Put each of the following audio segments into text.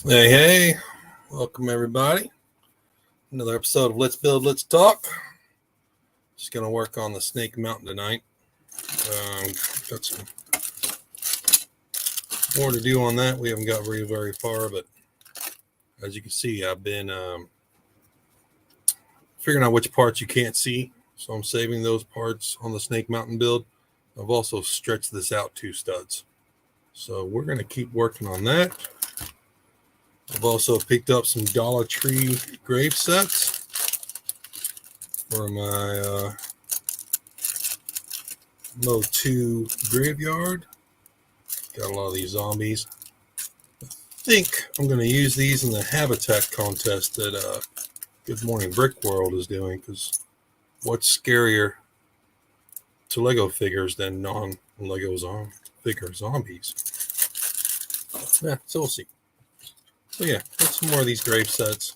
Hey, hey, welcome everybody. Another episode of Let's Build, Let's Talk. Just going to work on the Snake Mountain tonight. Got some more to do on that. We haven't got very far, but as you can see, I've been figuring out which parts you can't see. So I'm saving those parts on the Snake Mountain build. I've also stretched this out 2 studs. So we're going to keep working on that. I've also picked up some DollarTree grave sets for my Mode 2 graveyard. Got a lot of these zombies. I think I'm going to use these in the habitat contest that Good Morning Brick World is doing, because what's scarier to Lego figures than non-Lego figure zombies? Yeah, so we'll see. So yeah, got some more of these grave sets.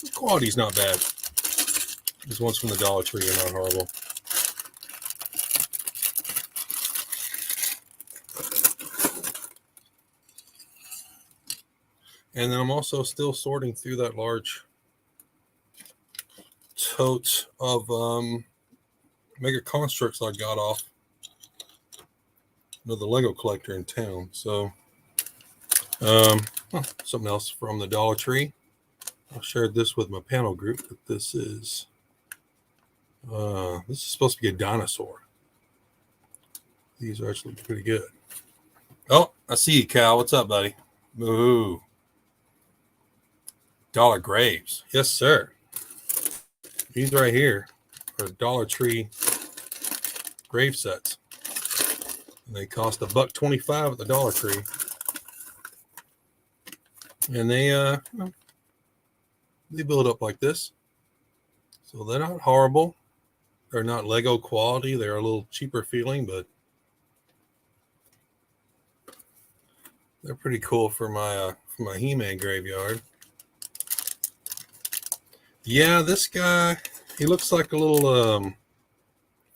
The quality's not bad. These ones from the Dollar Tree are not horrible. And then I'm also still sorting through that large tote of Mega Construx I got off another Lego collector in town. So something else from the Dollar Tree. I shared this with my panel group, but this is supposed to be a dinosaur. These are actually pretty good. Oh, I see you, Cal. What's up, buddy? Ooh. Dollar Graves. Yes, sir. These right here are Dollar Tree grave sets. And they cost $1.25 at the Dollar Tree. And they build up like this. So they're not horrible. They're not Lego quality. They're a little cheaper feeling, but they're pretty cool for my He-Man graveyard. Yeah, this guy, he looks like a little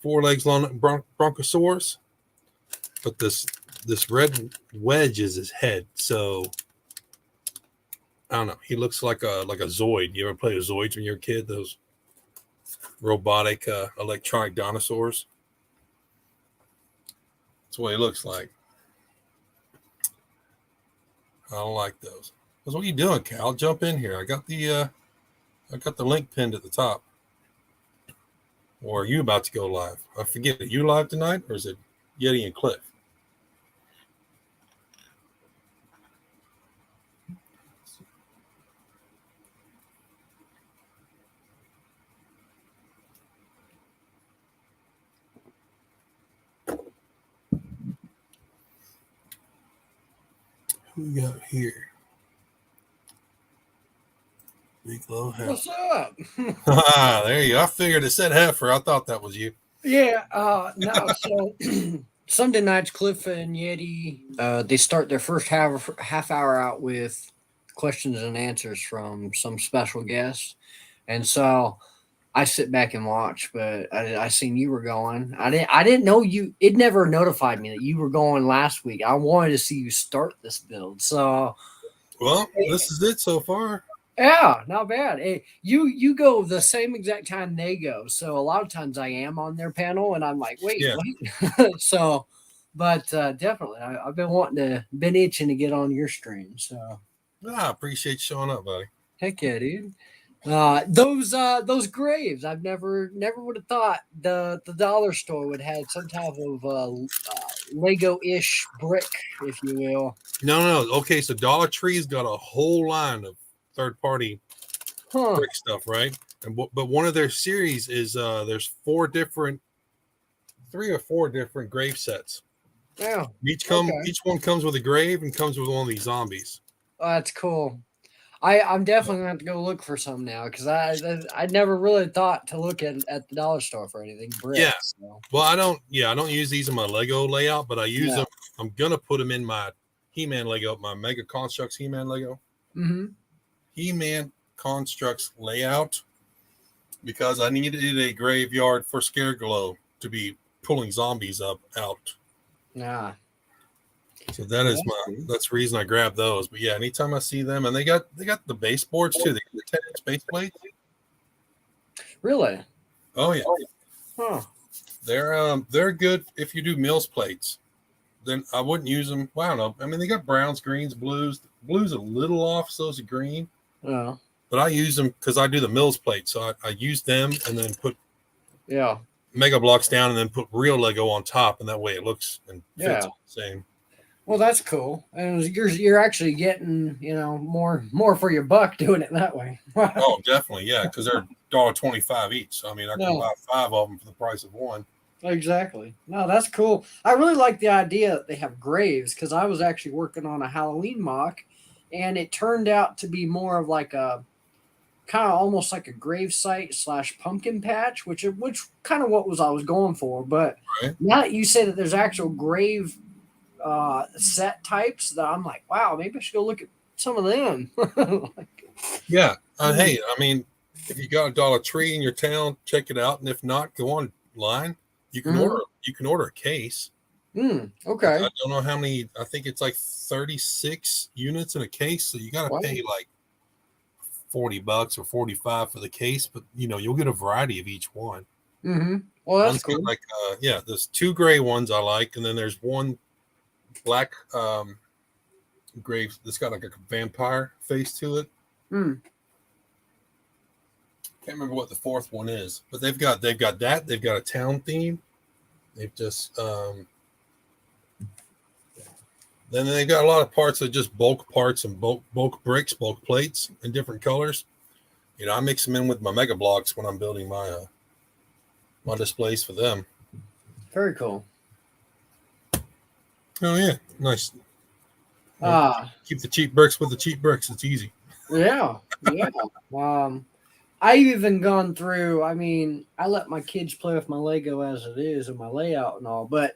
4 legs long bronchosaurus, but this red wedge is his head. So I don't know. He looks like a Zoid. You ever play with Zoids when you were a kid? Those robotic electronic dinosaurs. That's what he looks like. I don't like those. What are you doing, Cal? Jump in here. I got the link pinned at the top. Or are you about to go live? I forget. Are you live tonight, or is it Yeti and Cliff? Who we got here? Big low heifer. What's up? There you go. I figured it said heifer. I thought that was you. Yeah, no, so Sunday nights, Cliff and Yeti, they start their first half hour out with questions and answers from some special guests. And so I sit back and watch, but I seen you were going. I didn't know you. It never notified me that you were going last week. I wanted to see you start this build. So, Well, this is it so far. yeah, not bad. Hey, you go the same exact time they go. So a lot of times I am on their panel and I'm like, wait, Yeah. wait. So, but definitely, I've been itching to get on your stream. So, I appreciate you showing up, buddy. heck yeah, dude. Those graves, I've never would have thought the dollar store would have some type of Lego-ish brick, if you will. No. Okay, so Dollar Tree's got a whole line of third-party brick stuff, right? But one of their series is there's 3 or 4 different grave sets. Yeah. Each one comes with a grave and comes with one of these zombies. Oh, that's cool. I'm definitely gonna have to go look for some now because I never really thought to look at the dollar store for anything bricks. Yeah. So. Well, I don't use these in my Lego layout, but I use them. I'm gonna put them in my He-Man Lego, my Mega Construx He-Man Lego. Mm-hmm. He-Man Construx layout, because I needed a graveyard for Scareglow to be pulling zombies out. Yeah. So that's the reason I grabbed those. But yeah, anytime I see them, and they got the baseboards too. They got the 10-inch base plates. Really? Oh yeah, Huh. they're good if you do Mills plates. Then I wouldn't use them. Well, I don't know. I mean, they got browns, greens, blues. Blues a little off, so is a green. Yeah. But I use them because I do the Mills plate. So I use them and then put Mega Blocks down and then put real Lego on top, and that way it looks and fits the same. Well, that's cool, and you're actually getting more for your buck doing it that way. Oh, definitely, yeah, because they're $1.25 each. So I mean, I can buy 5 of them for the price of one. Exactly. No, that's cool. I really like the idea that they have graves because I was actually working on a Halloween mock, and it turned out to be more of like a kind of almost like a grave site / pumpkin patch, which kind of what I was going for. But now that you say that there's actual grave set types, that I'm like, wow, maybe I should go look at some of them. Yeah. Hey, I mean, if you got a DollarTree in your town, check it out, and if not, go online. You can order a case. Okay. I don't know how many. I think it's like 36 units in a case, so you got to pay like $40 or $45 for the case, but you'll get a variety of each one. Well, that's cool. Like there's 2 gray ones I like, and then there's one black grave that's got like a vampire face to it. Can't remember what the 4th one is, but they've got that. They've got a town theme. They've just then they've got a lot of parts that are just bulk parts and bulk bricks, bulk plates in different colors. I mix them in with my Mega Blocks when I'm building my my displays for them. Very cool. Oh yeah, nice. Keep the cheap bricks with the cheap bricks. It's easy. Yeah. I've even gone through. I mean, I let my kids play with my Lego as it is and my layout and all, but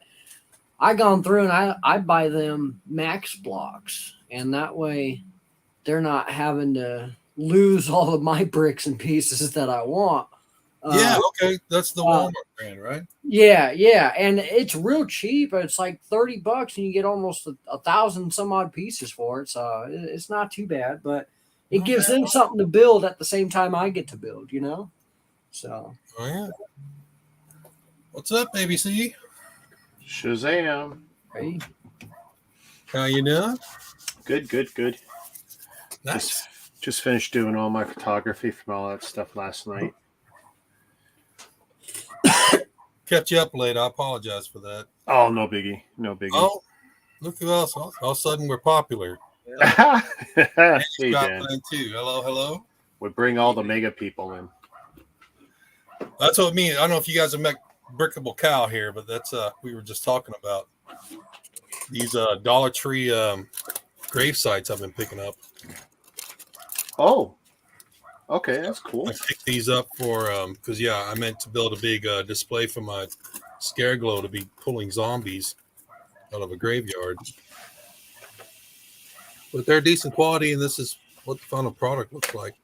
I gone through and I buy them max blocks, and that way they're not having to lose all of my bricks and pieces that I want. Okay, that's the Walmart brand, right? Yeah, and it's real cheap. It's like $30, and you get almost 1,000 some odd pieces for it. So it's not too bad, but it gives them something to build at the same time I get to build. So. Oh yeah. What's up, baby C? Shazam! Hey. How you doing? Good. Nice. Just finished doing all my photography from all that stuff last night. Kept you up late. I apologize for that. Oh, no biggie. Oh, look who else! All of a sudden, we're popular. Hey, Scotland too. Hello. We bring all the mega people in. That's what I mean. I don't know if you guys have met Brickable Cow here, but that's we were just talking about these DollarTree grave sites I've been picking up. Oh, okay, that's cool. I picked these up for because I meant to build a big display for my Scare Glow to be pulling zombies out of a graveyard. But they're decent quality, and this is what the final product looks like.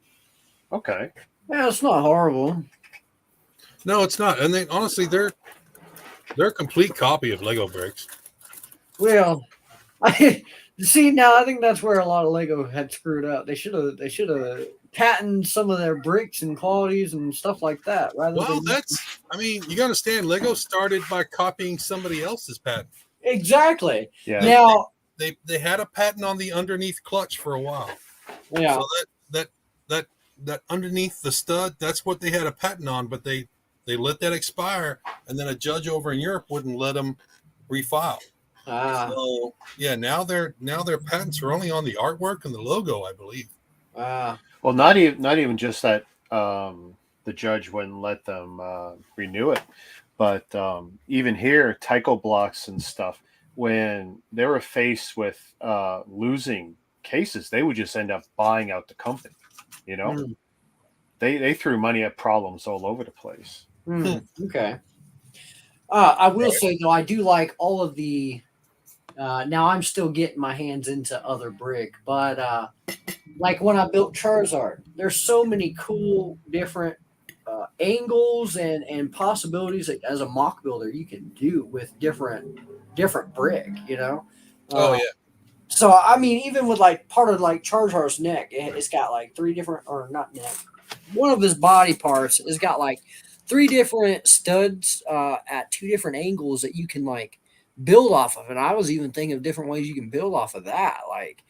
Okay. Yeah, it's not horrible. No, it's not. And they honestly, they're a complete copy of Lego bricks. Well, I think that's where a lot of Lego had screwed up. They should have patented some of their bricks and qualities and stuff like that. You got to understand, Lego started by copying somebody else's patent. Exactly. Yeah. Now they had a patent on the underneath clutch for a while. Yeah. So that underneath the stud, that's what they had a patent on, but they let that expire, and then a judge over in Europe wouldn't let them refile. So now their patents are only on the artwork and the logo, I believe. Well, not even just that the judge wouldn't let them renew it, but even here, Tyco blocks and stuff, when they were faced with losing cases, they would just end up buying out the company. They threw money at problems all over the place. Okay. I will say though, I do like all of the. Now I'm still getting my hands into other brick, but like when I built Charizard, there's so many cool different angles and possibilities that as a mock builder you can do with different brick. Oh yeah. So I mean, even with like part of like Charizard's neck, it's got like 3 different, or not neck. One of his body parts has got like 3 different studs at 2 different angles that you can like build off of. And I was even thinking of different ways you can build off of that, like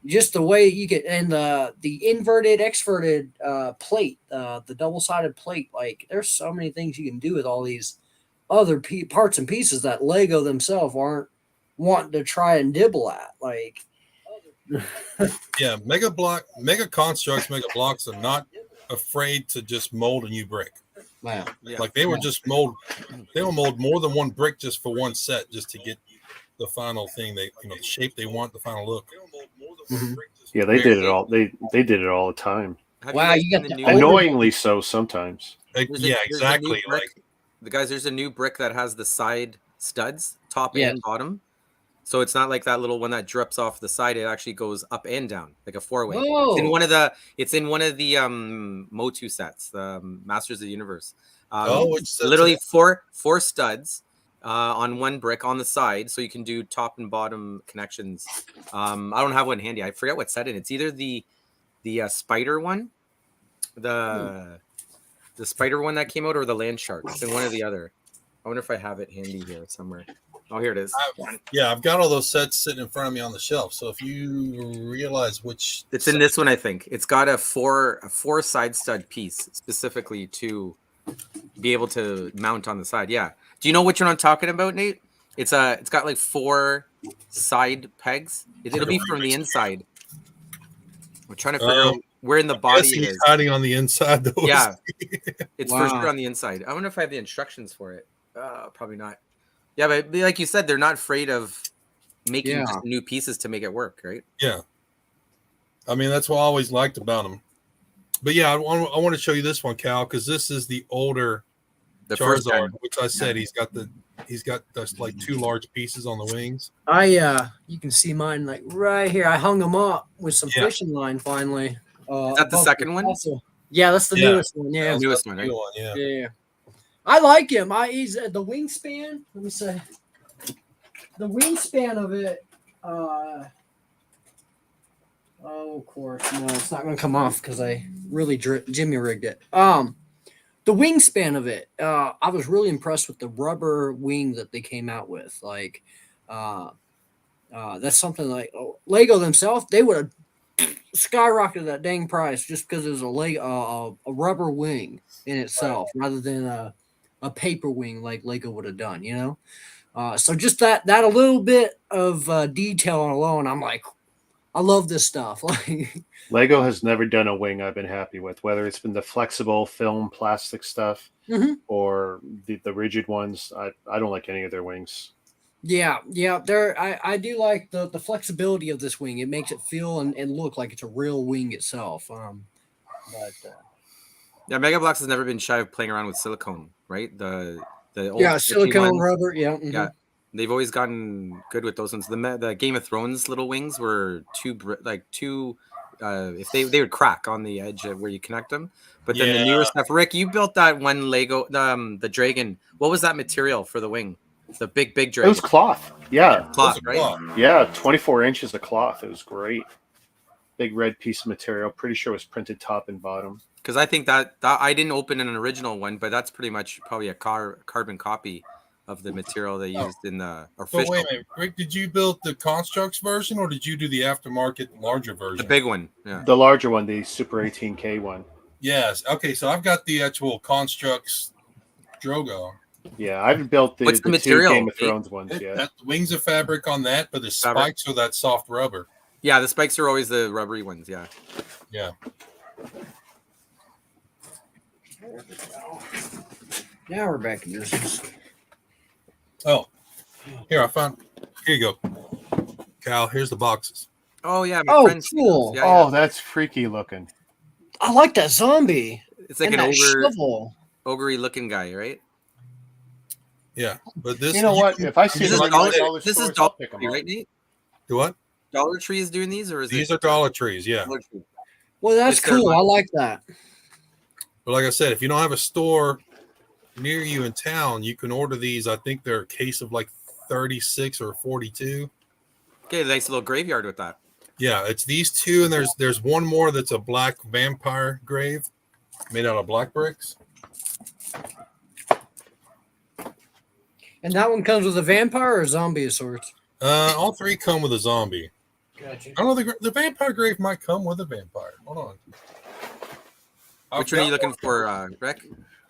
just the way you get, and the inverted, exverted plate, the double sided plate. Like there's so many things you can do with all these other parts and pieces that Lego themselves aren't wanting to try and dibble at. Like, Yeah, Mega Constructs, Mega Blocks are not afraid to just mold a new brick. wow. Yeah. Like they will mold more than one brick just for one set, just to get the final thing the shape they want, the final look. Mhm. Yeah, they did it all. They did it all the time. Have Wow, guys you seen got the the new- older- Annoyingly so sometimes. there's a- Yeah, there's a new exactly. brick- Like the guys, there's a new brick that has the side studs, top Yes. and bottom. So it's not like that little one that drips off the side. It actually goes up and down like a 4-way. It's in Oh. one of the Motu sets, the Masters of the Universe. which set's Literally it? four studs on one brick on the side, so you can do top and bottom connections. I don't have one handy. I forget what set it. It's either the spider one, the spider one that came out, or the land shark. It's in one or the other. I wonder if I have it handy here somewhere. Oh, here it is. I've got all those sets sitting in front of me on the shelf. So if you realize which, It's in this one, I think. It's got a four side stud piece specifically to be able to mount on the side. Yeah. Do you know which one I'm talking about, Nate? It's got like 4 side pegs. It'll be from the inside. I'm trying to figure out where in the body it he's is. hiding on the inside though. Yeah. It's for Wow. sure on the inside. I wonder if I have the instructions for it. Probably not. Yeah, but like you said, they're not afraid of making Yeah. just new pieces to make it work, right? Yeah. I mean, that's what I always liked about them. But yeah, I want to show you this one, Cal, because this is the older The first Charizard, gen. which I said he's got just like 2 large pieces on the wings. You can see mine like right here. I hung them up with some Yeah. fishing line finally. Is that the above second one? castle. Yeah, that's the Yeah. newest one. Yeah. That's newest the one, new right? one, yeah. Yeah. I like him. He's the wingspan. Let me say the wingspan of it. Oh, of course, no, it's not going to come off because I really Jimmy rigged it. The wingspan of it. I was really impressed with the rubber wing that they came out with. Like, that's something like Lego themselves. They would have skyrocketed that dang price just because it was a rubber wing in itself rather than a paper wing like Lego would have done, so just that a little bit of detail alone, I'm like, I love this stuff. Like, Lego has never done a wing I've been happy with, whether it's been the flexible film plastic stuff Mhm. or the rigid ones. I don't like any of their wings. yeah, I do like the flexibility of this wing. It makes it feel and look like it's a real wing itself. Yeah, Mega Bloks has never been shy of playing around with silicone, right? The old Yeah, stretchy silicone ones. rubber. Yeah, mhm. Yeah, they've always gotten good with those ones. The Game of Thrones little wings were too. If they would crack on the edge where you connect them. But then the newer stuff, Rick, you built that one Lego, the dragon. What was that material for the wing? The big It dragon. was cloth. Yeah. Cloth, Those are right? cloth. Yeah, 24 inches of cloth. It was great. Big red piece of material. Pretty sure it was printed top and bottom. Because I think that I didn't open an original one, but that's pretty much probably a carbon copy of the material they used in the But official. wait a minute, Rick, did you build the Construx version or did you do the aftermarket larger version? The big one, yeah. The larger one, the Super 18K one. Yes. Okay, so I've got the actual Construx Drogo. Yeah, I haven't built What's the two material, Game of Nate? Thrones ones yet. That wings of fabric on that, but the Fabric. spikes are that soft rubber. Yeah, the spikes are always the rubbery ones, yeah. Yeah. Now we're back in business. Oh, here Here you go, Cal. Here's the boxes. Oh yeah, my Oh, friend's seen those. cool. Yeah, yeah. Oh, that's freaky looking. I like that zombie. It's like and an that shovel. ogre looking guy, right? Yeah, but this. You know what? If I see This them is in my Dollar, dollar this is stores, Dollar I'll pick 'em Tree, up. right, Nate? Do what? Dollar Tree is doing these, or is These it are Dollar Trees. Yeah, Dollar Tree? Well, that's It's their cool. I line. like that. but like I said, if you don't have a store near you in town, you can order these. I think they're a case of like 36 or 42. Okay, nice little graveyard with that. Yeah, it's these two, and there's one more that's a black vampire grave made out of black bricks. And that one comes with a vampire or zombie of sorts. All three come with a zombie. Gotcha. I don't know, the vampire grave might come with a vampire. Hold on. Which one are you looking for, Rick?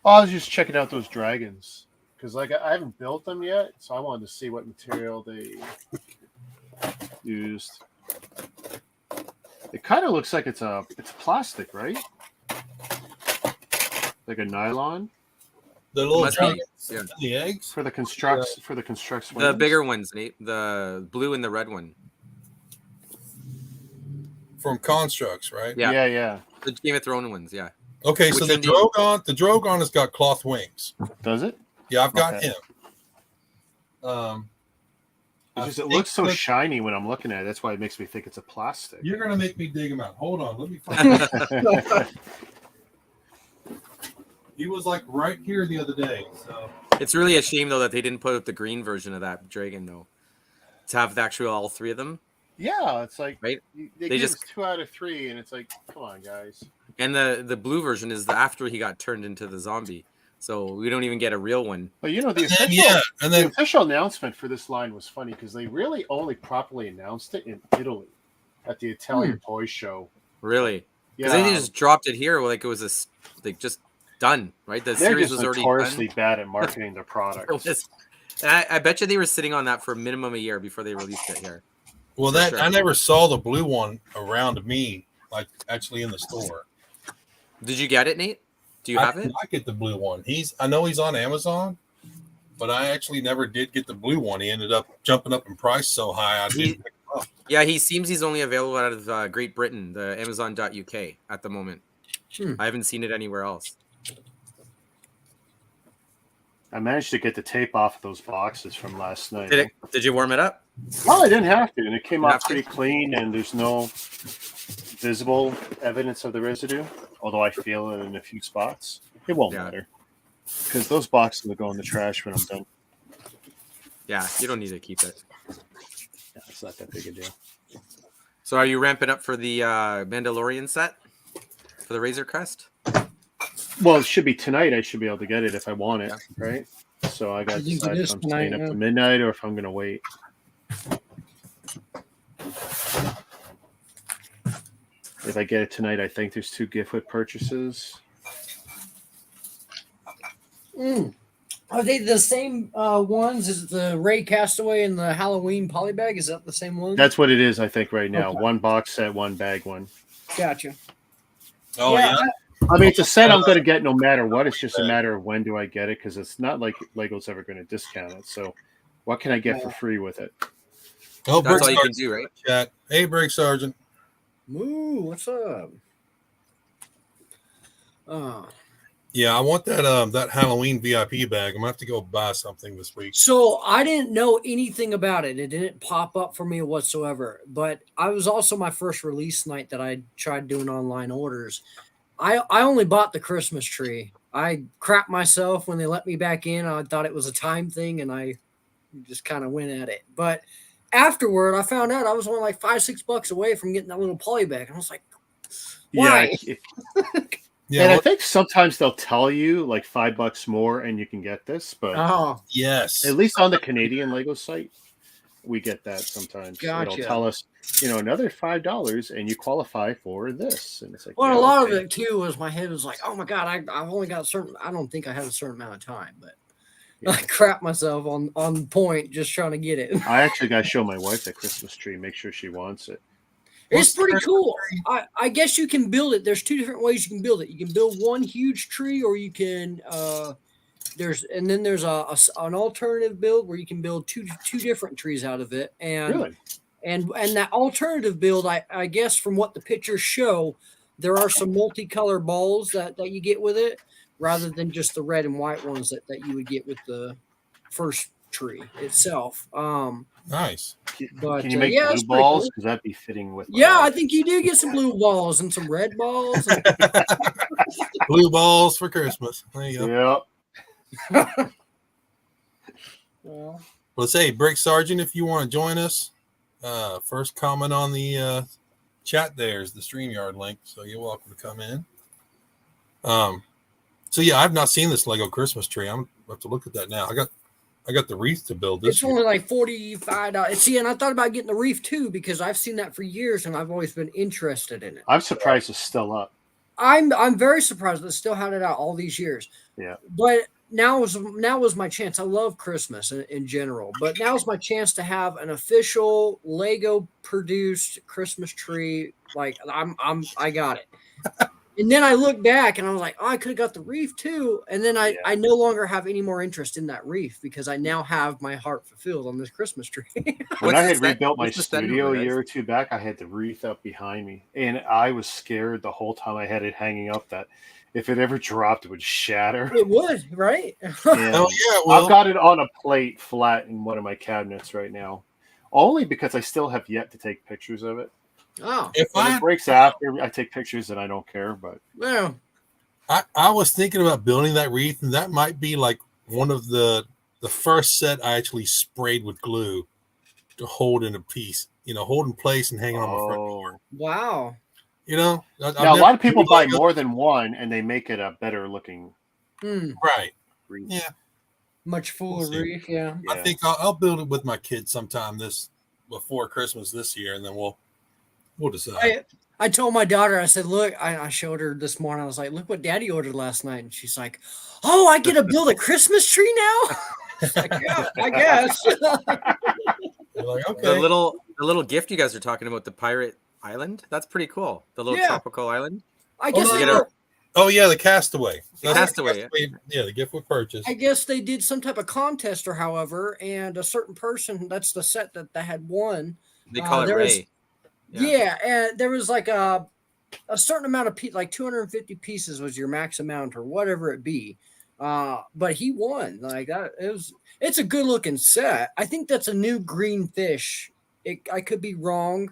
Oh, I was just checking out those dragons because, like, I haven't built them yet, so I wanted to see what material they used. It kind of looks like it's plastic, right? Like a nylon The little Must be, dragons, yeah. the eggs. for the Construx. The bigger ones, Nate. The blue and the red one. From Construx, right? Yeah. Yeah. The Game of Thrones ones, yeah. Okay, so Which the one do you- Drogon has got cloth wings. Does it? Yeah, I've got Okay. him. I It think looks so that- shiny when I'm looking at it. That's why it makes me think it's a plastic. You're gonna make me dig him out. Hold on, let me find. He was like right here the other day. So It's really a shame though that they didn't put up the green version of that dragon though. To have the actual all three of them. Yeah, it's like Right? They They give just- us 2 out of 3, and it's like, come on, guys. And the blue version is the after he got turned into the zombie. So we don't even get a real one. But you know, the and then, official, yeah, and the then official announcement for this line was funny because they really only properly announced it in Italy at the Italian Toy Show. Really. Because Yeah, they just dropped it here like it was like just done, right? The they're series just was already notoriously done. bad at marketing their It products. was- I bet you they were sitting on that for a minimum a year before they released it here. well, For that sure. I never saw the blue one around me, like actually in the store. Did you get it, Nate? Do you have it? I get the blue one. I know he's on Amazon, but I actually never did get the blue one. He ended up jumping up in price so high. I didn't pick him up. Yeah, he seems he's only available out of Great Britain, the Amazon.uk at the moment. I haven't seen it anywhere else. I managed to get the tape off of those boxes from last night. Did you warm it up? Well, I didn't have to, and it came Have off to? pretty clean, and there's no visible evidence of the residue, although I feel it in a few spots. It won't Yeah. matter because those boxes will go in the trash when I'm done. Yeah, you don't need to keep it. Yeah, it's not that big a deal. So are you ramping up for the Mandalorian set? For the Razor Crest? Well, it should be tonight. I should be able to get it if I want it, Yeah. right? So I got I to think it decide is if I'm staying tonight, up yeah. to midnight or if I'm going to wait. If I get it tonight, I think there's 2 gift with purchases. Are they the same ones as the Ray Castaway and the Halloween polybag? Is that the same one? That's what it is, I think, right now. Okay. 1 box set, 1 bag one. Gotcha. Oh yeah, I mean, it's a set I'm going to get no matter what. It's just a matter of when do I get it because it's not like Lego's ever going to discount it. So what can I get for free with it? Oh, That's Brick all you can Sergeant do, right? chat. Hey, Brick Sergeant. Moo, what's up? Yeah, I want that Halloween VIP bag. I'm gonna have to go buy something this week. So I didn't know anything about it. It didn't pop up for me whatsoever. But I was also my first release night that I tried doing online orders. I only bought the Christmas tree. I crapped myself when they let me back in. I thought it was a time thing, and I just kind of went at it. But afterward, I found out I was only like $5-6 away from getting that little poly bag. And I was like, why? Yeah. Yeah, And I well, think sometimes they'll tell you like $5 more and you can get this, but Oh, yes. at least on the Canadian Lego site, we get that sometimes. Gotcha. It'll tell us, another $5 and you qualify for this. And it's like, well, yeah, a lot of okay. it too was my head was like, oh my God, I've only got certain, I don't think I have a certain amount of time, but Yeah. I crap myself on point just trying to get it. I actually got to show my wife that Christmas tree, make sure she wants it. It's What's the pretty Christmas cool. I guess you can build it. There's 2 different ways you can build it. You can build one huge tree, or you can there's an alternative build where you can build two different trees out of it. And Really? and that alternative build, I guess from what the pictures show, there are some multicolor balls that you get with it, rather than just the red and white ones that you would get with the first tree itself. Nice. But Can you make yeah, blue it's pretty balls? cool. Because that'd be fitting with. my Yeah, I wife. think you do get some blue balls and some red balls. And, Blue balls for Christmas. There you go. Yeah. well, Let's say Brick Sergeant, if you want to join us, First comment on the chat there is the StreamYard link, so you're welcome to come in. So yeah, I've not seen this Lego Christmas tree. I'm have to look at that now. I got the wreath to build this It's year. only like $45. See, and I thought about getting the reef too because I've seen that for years and I've always been interested in it. I'm surprised it's still up. I'm very surprised that it still had it out all these years. Yeah. But now was my chance. I love Christmas in general, but now's my chance to have an official Lego produced Christmas tree. Like I got it. And then I looked back and I was like, oh, I could have got the reef too. And then I no longer have any more interest in that reef because I now have my heart fulfilled on this Christmas tree. When What's I the had set- rebuilt my what's the setting studio number, a guys? year or two back, I had the wreath up behind me, and I was scared the whole time I had it hanging up that if it ever dropped, it would shatter. It would, right? And Oh yeah, well, I've got it on a plate flat in one of my cabinets right now, only because I still have yet to take pictures of it. Oh, if When I it breaks after, I take pictures and I don't care. But well, I was thinking about building that wreath, and that might be like one of the first set I actually sprayed with glue to hold in a piece, hold in place and hang it on my front door. wow. I've now a never lot of people really buy got- more than one, and they make it a better looking right. wreath. Yeah, Much fuller We'll see. reef, yeah. Yeah. I think I'll build it with my kids sometime before Christmas this year, and then we'll decide. I told my daughter, I said, look, I showed her this morning. I was like, look what daddy ordered last night. And she's like, oh, I get to build a Christmas tree now? Like, yeah, I guess. You're like, The okay, little gift you guys are talking about, the pirate island. That's pretty cool. The little Yeah. tropical island. I guess no, they no. were- oh yeah, the Castaway. The That's Castaway, Yeah, the gift with purchase. I guess they did some type of contest or however, and a certain person, that's the set that had won. They call it there was- Ray. Yeah, and there was like a certain amount of like 250 pieces was your max amount or whatever it be. But he won. Like that, it's a good looking set. I think that's a new green fish. I could be wrong.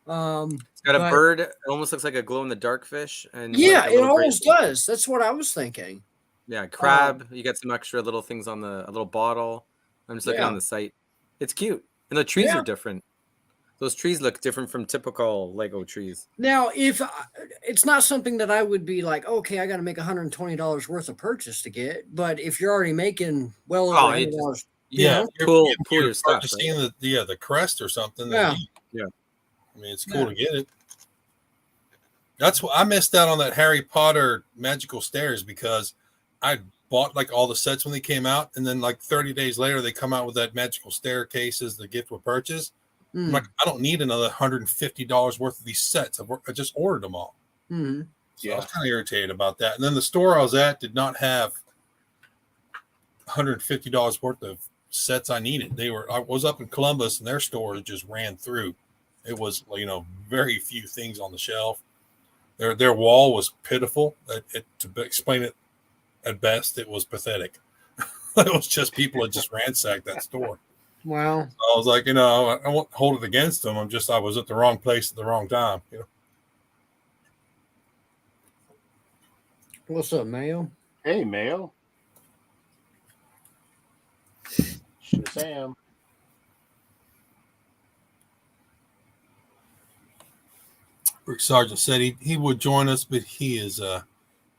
It's got a but- bird. It almost looks like a glow in the dark fish. And Yeah, like a it little gray- almost does. That's what I was thinking. Yeah, crab. You got some extra little things on a little bottle. I'm just looking Yeah. on the site. It's cute, and the trees Yeah. are different. Those trees look different from typical Lego trees. Now, if it's not something that I would be like, okay, I got to make $120 worth of purchase to get, but if you're already making well over Oh, it $100, Yeah, Pull your stuff, Just right? seeing the crest or something. Yeah. Yeah. I mean, it's cool Yeah. to get it. That's what I missed out on that Harry Potter magical stairs because I bought like all the sets when they came out, and then like 30 days later they come out with that magical staircase as the gift with purchase. I'm like, I don't need another $150 worth of these sets. I just ordered them all. Mhm. So I was kind of irritated about that. And then the store I was at did not have $150 worth of sets I needed. I was up in Columbus and their stores just ran through. It was, very few things on the shelf. Their wall was pitiful. To explain it at best, it was pathetic. It was just people had just ransacked that store. Wow. I was like, I won't hold it against them. I was at the wrong place at the wrong time. What's up, Mayo? Hey, Mayo. Shazam. Brick Sergeant said he would join us, but he is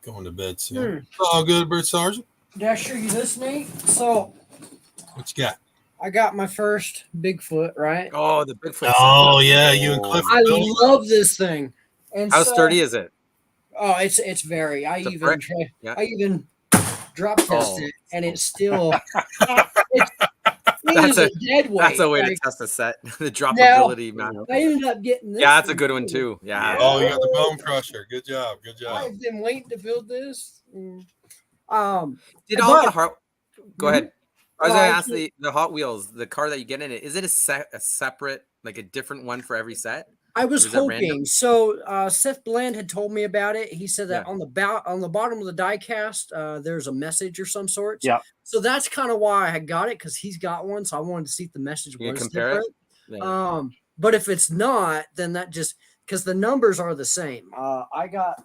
going to bed soon. All good, Brick Sergeant. Did I show you this, Nate? So What you got? I got my first Bigfoot, right? Oh, the Bigfoot. Oh yeah, you and Cliff. I love this thing. And How so- sturdy is it? Oh, it's very. I It's a even brick? try, Yeah. I even drop test Oh. it, and it's still. It's That's a dead weight. That's a way Like, to test a set. The droppability, man. I ended up getting this. Yeah, that's a one, good one too. Yeah. Oh, you got the bone crusher. Good job. Good job. I've been waiting to build this. Did but- all the heart? Go ahead. I was No, going I to ask the Hot Wheels, the car that you get in it. Is it a separate, like a different one for every set? I was Was that hoping. random? So Seth Bland had told me about it. He said that Yeah. on the bottom of the die cast, there's a message or some sort. Yeah. So that's kind of why I had got it because he's got one. So I wanted to see if the message You was compare it? different. Yeah. But if it's not, then that just because the numbers are the same. I got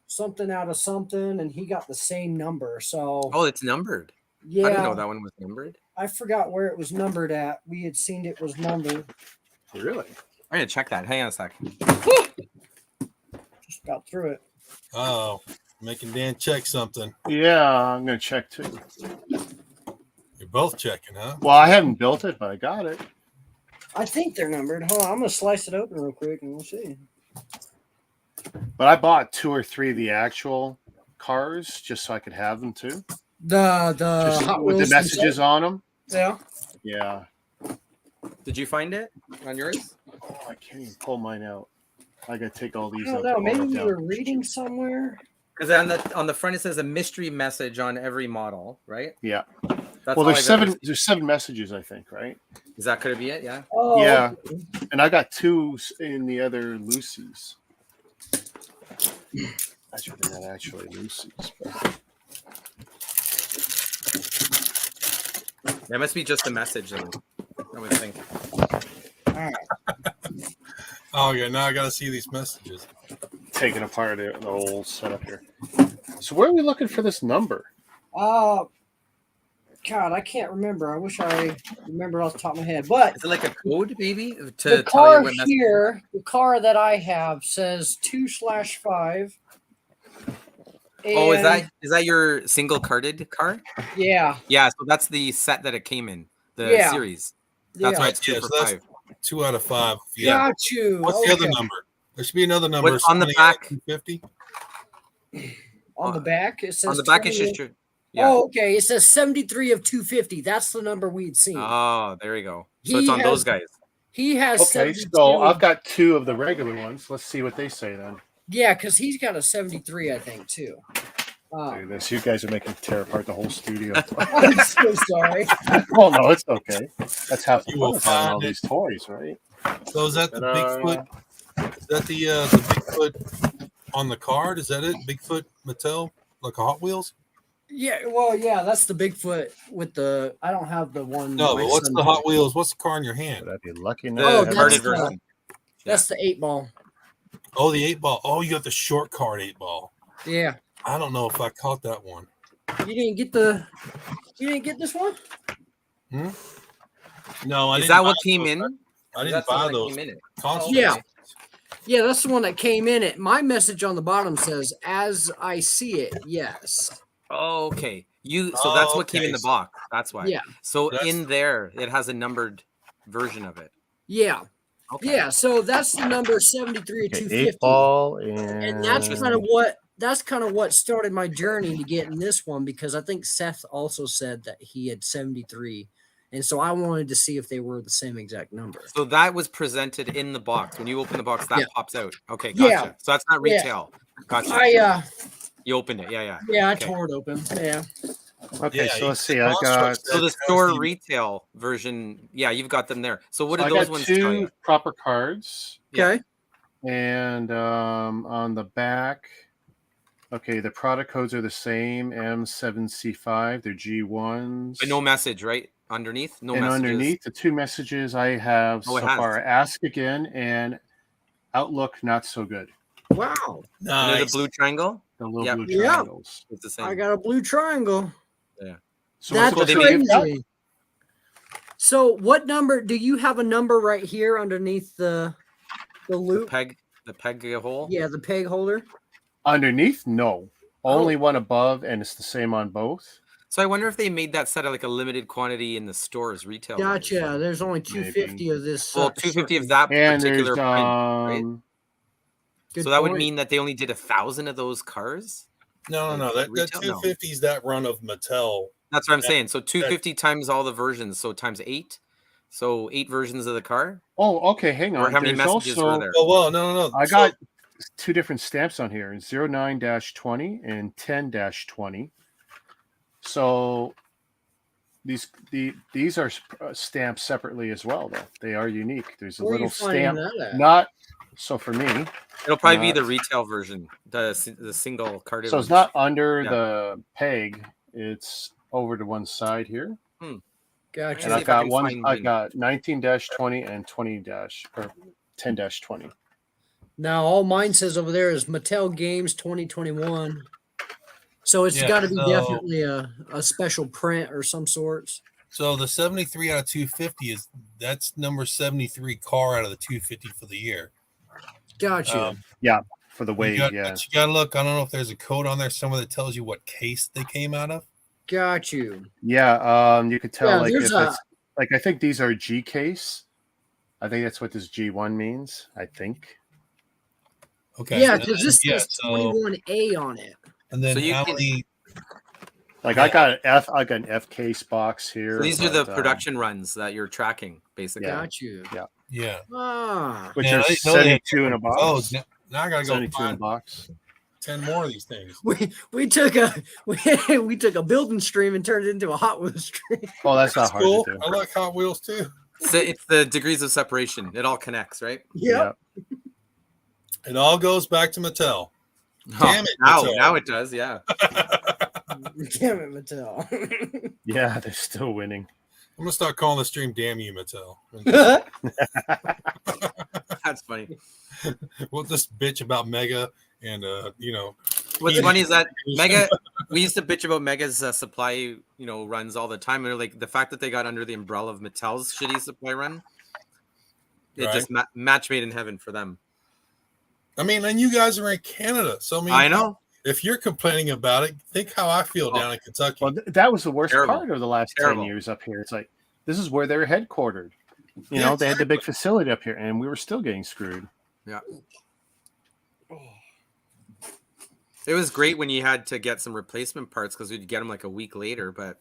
something out of something, and he got the same number. So Oh, it's numbered. Yeah, I didn't know that one was numbered. I forgot where it was numbered at. We had seen it was numbered. Really? I'm gonna check that. Hang on a sec. Just got through it. Oh, making Dan check something. Yeah, I'm gonna check too. You're both checking, huh? Well, I haven't built it, but I got it. I think they're numbered. Hold on, I'm gonna slice it open real quick and we'll see. But I bought 2 or 3 of the actual cars just so I could have them too. The Just Hot with the Wheels messages on them. Yeah. Yeah. Did you find it on yours? Oh, I can't even pull mine out. I gotta take all I these don't out. know. to Maybe pull it we down. were reading somewhere. Because on the front it says a mystery message on every model, right? Yeah. That's Well, all there's I've ever 7. There's 7 messages, I think, right? seen. Is that could it be it? Yeah. Oh, Yeah. okay. And I got 2 in the other Lucy's. Actually, they're not actually Lucy's. But... That must be just a message, then, I would think. Oh yeah, now I gotta see these messages. Taking apart the old setup here. So where are we looking for this number? God, I can't remember. I wish I remembered off the top of my head. But Is it like a code, maybe, to the tell you car what message? here, the car that I have says 2/5. Oh, is And- that your single carded car? Yeah. Yeah, so that's the set that it came in, the Yeah. series. That's Yeah. why it's 2 Yeah, for so that's 5. 2 out of 5. Yeah. Got you. What's the other Okay. number? There should be another number. What's on the back? 250. On the back, it says On the back, it's 20 just your. Yeah. Oh, okay. It says 73 of 250. That's the number we'd seen. Oh, there you go. So He it's on has- those guys. He has Okay, 72. so I've got 2 of the regular ones. Let's see what they say then. Yeah, because he's got a 73, I think, too. Look at this. You guys are making tear apart the whole studio. I'm so sorry. Well, no, it's okay. That's half the You will fun of having all find it. these toys, right? So is that the Ta-da. Bigfoot? Is that the Bigfoot on the card? Is that it? Bigfoot Mattel, like a Hot Wheels? Yeah, well, yeah, that's the Bigfoot with the. I don't have the one. No, my but what's son the did. Hot Wheels? What's the car in your hand? But I'd be lucky enough. The Oh, to have carded that's one. version. That's the 8-ball. Oh, the 8-ball. Oh, you got the short card 8-ball. Yeah, I don't know if I caught that one. you didn't get the. You didn't get this one. No, I Is didn't. that buy what came those. in? I Is didn't that the one buy that those. came in it? Construx. Yeah. Yeah, that's the one that came in it. My message on the bottom says, "As I see it, yes." Oh, okay. So that's Oh, what came in the okay. box. That's why. Yeah. So That's- in there, it has a numbered version of it. Yeah, Okay. yeah. So that's the number 73 of Okay, 250. 8-ball And that's kind of what started my journey to getting this one, because I think Seth also said that he had 73, and so I wanted to see if they were the same exact number. So that was presented in the box. When you open the box, that Yeah. pops out. Okay, gotcha. Yeah. So that's not Yeah. retail. Gotcha. I You opened it. Yeah. I Okay. tore it open. Yeah. Okay, Yeah, so let's see. Construx I got So the has store the- retail version, yeah, you've got them there. So what so did I those got ones tell 2 you? proper cards, Yeah. Okay. and on the back, okay, the product codes are the same. M7C5. They're G1s. But no message, right? Underneath? No and messages. underneath the 2 messages I have Oh, it so has. far: Ask Again and Outlook Not So Good. Wow. And there's Nice. a blue triangle. The little Yep. blue Yeah. triangles. It's the same. I got a blue triangle. So That's what's they the made- name of that? crazy. So what number do you have? A number right here underneath the the loop? peg hole. Yeah, the peg holder. Underneath? No. Oh. Only one above, and it's the same on both. So I wonder if they made that set of like a limited quantity in the stores retail. numbers. Gotcha. There's only 250 of this. Well, 250 of that And there's particular print, right? Good So that would point. mean that they only did 1,000 of those cars. No. That Retail? No. 250 is that run of Mattel. That's what I'm That- saying. So 250 times all the versions, so times 8. So 8 versions of the car. Oh, okay. Hang Or on. how many There's messages also, were there? Oh well, no. I So- got 2 different stamps on here: 09-20 and 10-20. So these are stamped separately as well, though. They are unique. There's a Where are you little finding stamp. that at? Not so for me. It'll probably be Not- the retail version, the single carded. So it's ones. not under Yeah. the peg. It's over to one side here. Gotcha. And see I've if I got can one. find I mine. got 19-20 and 10-20. Now all mine says over there is Mattel Games 2021. So it's Yeah, got to be so- definitely a special print or some sorts. So the 73 out of 250 that's number 73 car out of the 250 for the year. Gotcha. For the You weight, got, yeah. but you got to look. I don't know if there's a code on there somewhere that tells you what case they came out of. Got you. Yeah, you could tell Yeah, like if there's it's like I think these are G case. I think that's what this G1 means. I think. Okay. Yeah, And because then- this yeah, says so 21A on it. and then So you how can- many? Like Yeah. I got an F case box here. So these are the but, production runs that you're tracking, basically. Yeah. Got you. Yeah. Ah. which Man, are I didn't know they had 72 in a different box. codes. Now I gotta go 72 in a find box. 10 more of these things. We took a we took a building stream and turned it into a Hot Wheels stream. Oh, that's not That's hard cool. to do. I like Hot Wheels too. So it's the degrees of separation. It all connects, right? Yep. It all goes back to Mattel. Oh, Damn it, Now, Mattel. now it does. Yeah. Damn it, Mattel. Yeah, they're still winning. I'm gonna start calling the stream "Damn You, Mattel." That's funny. We'll just bitch about Mega and What's funny is that Mega. We used to bitch about Mega's supply, runs all the time. And like the fact that they got under the umbrella of Mattel's shitty supply run, it Right. just match made in heaven for them. I mean, and you guys are in Canada, so I mean, I know. if you're complaining about it, think how I feel down in Kentucky. Well, that was the worst Terrible. part of the last Terrible. 10 years up here. It's like this is where they were headquartered. You Yeah, know, they had the big facility up here, and we were still getting screwed. Yeah. It was great when you had to get some replacement parts because we'd get them like a week later, but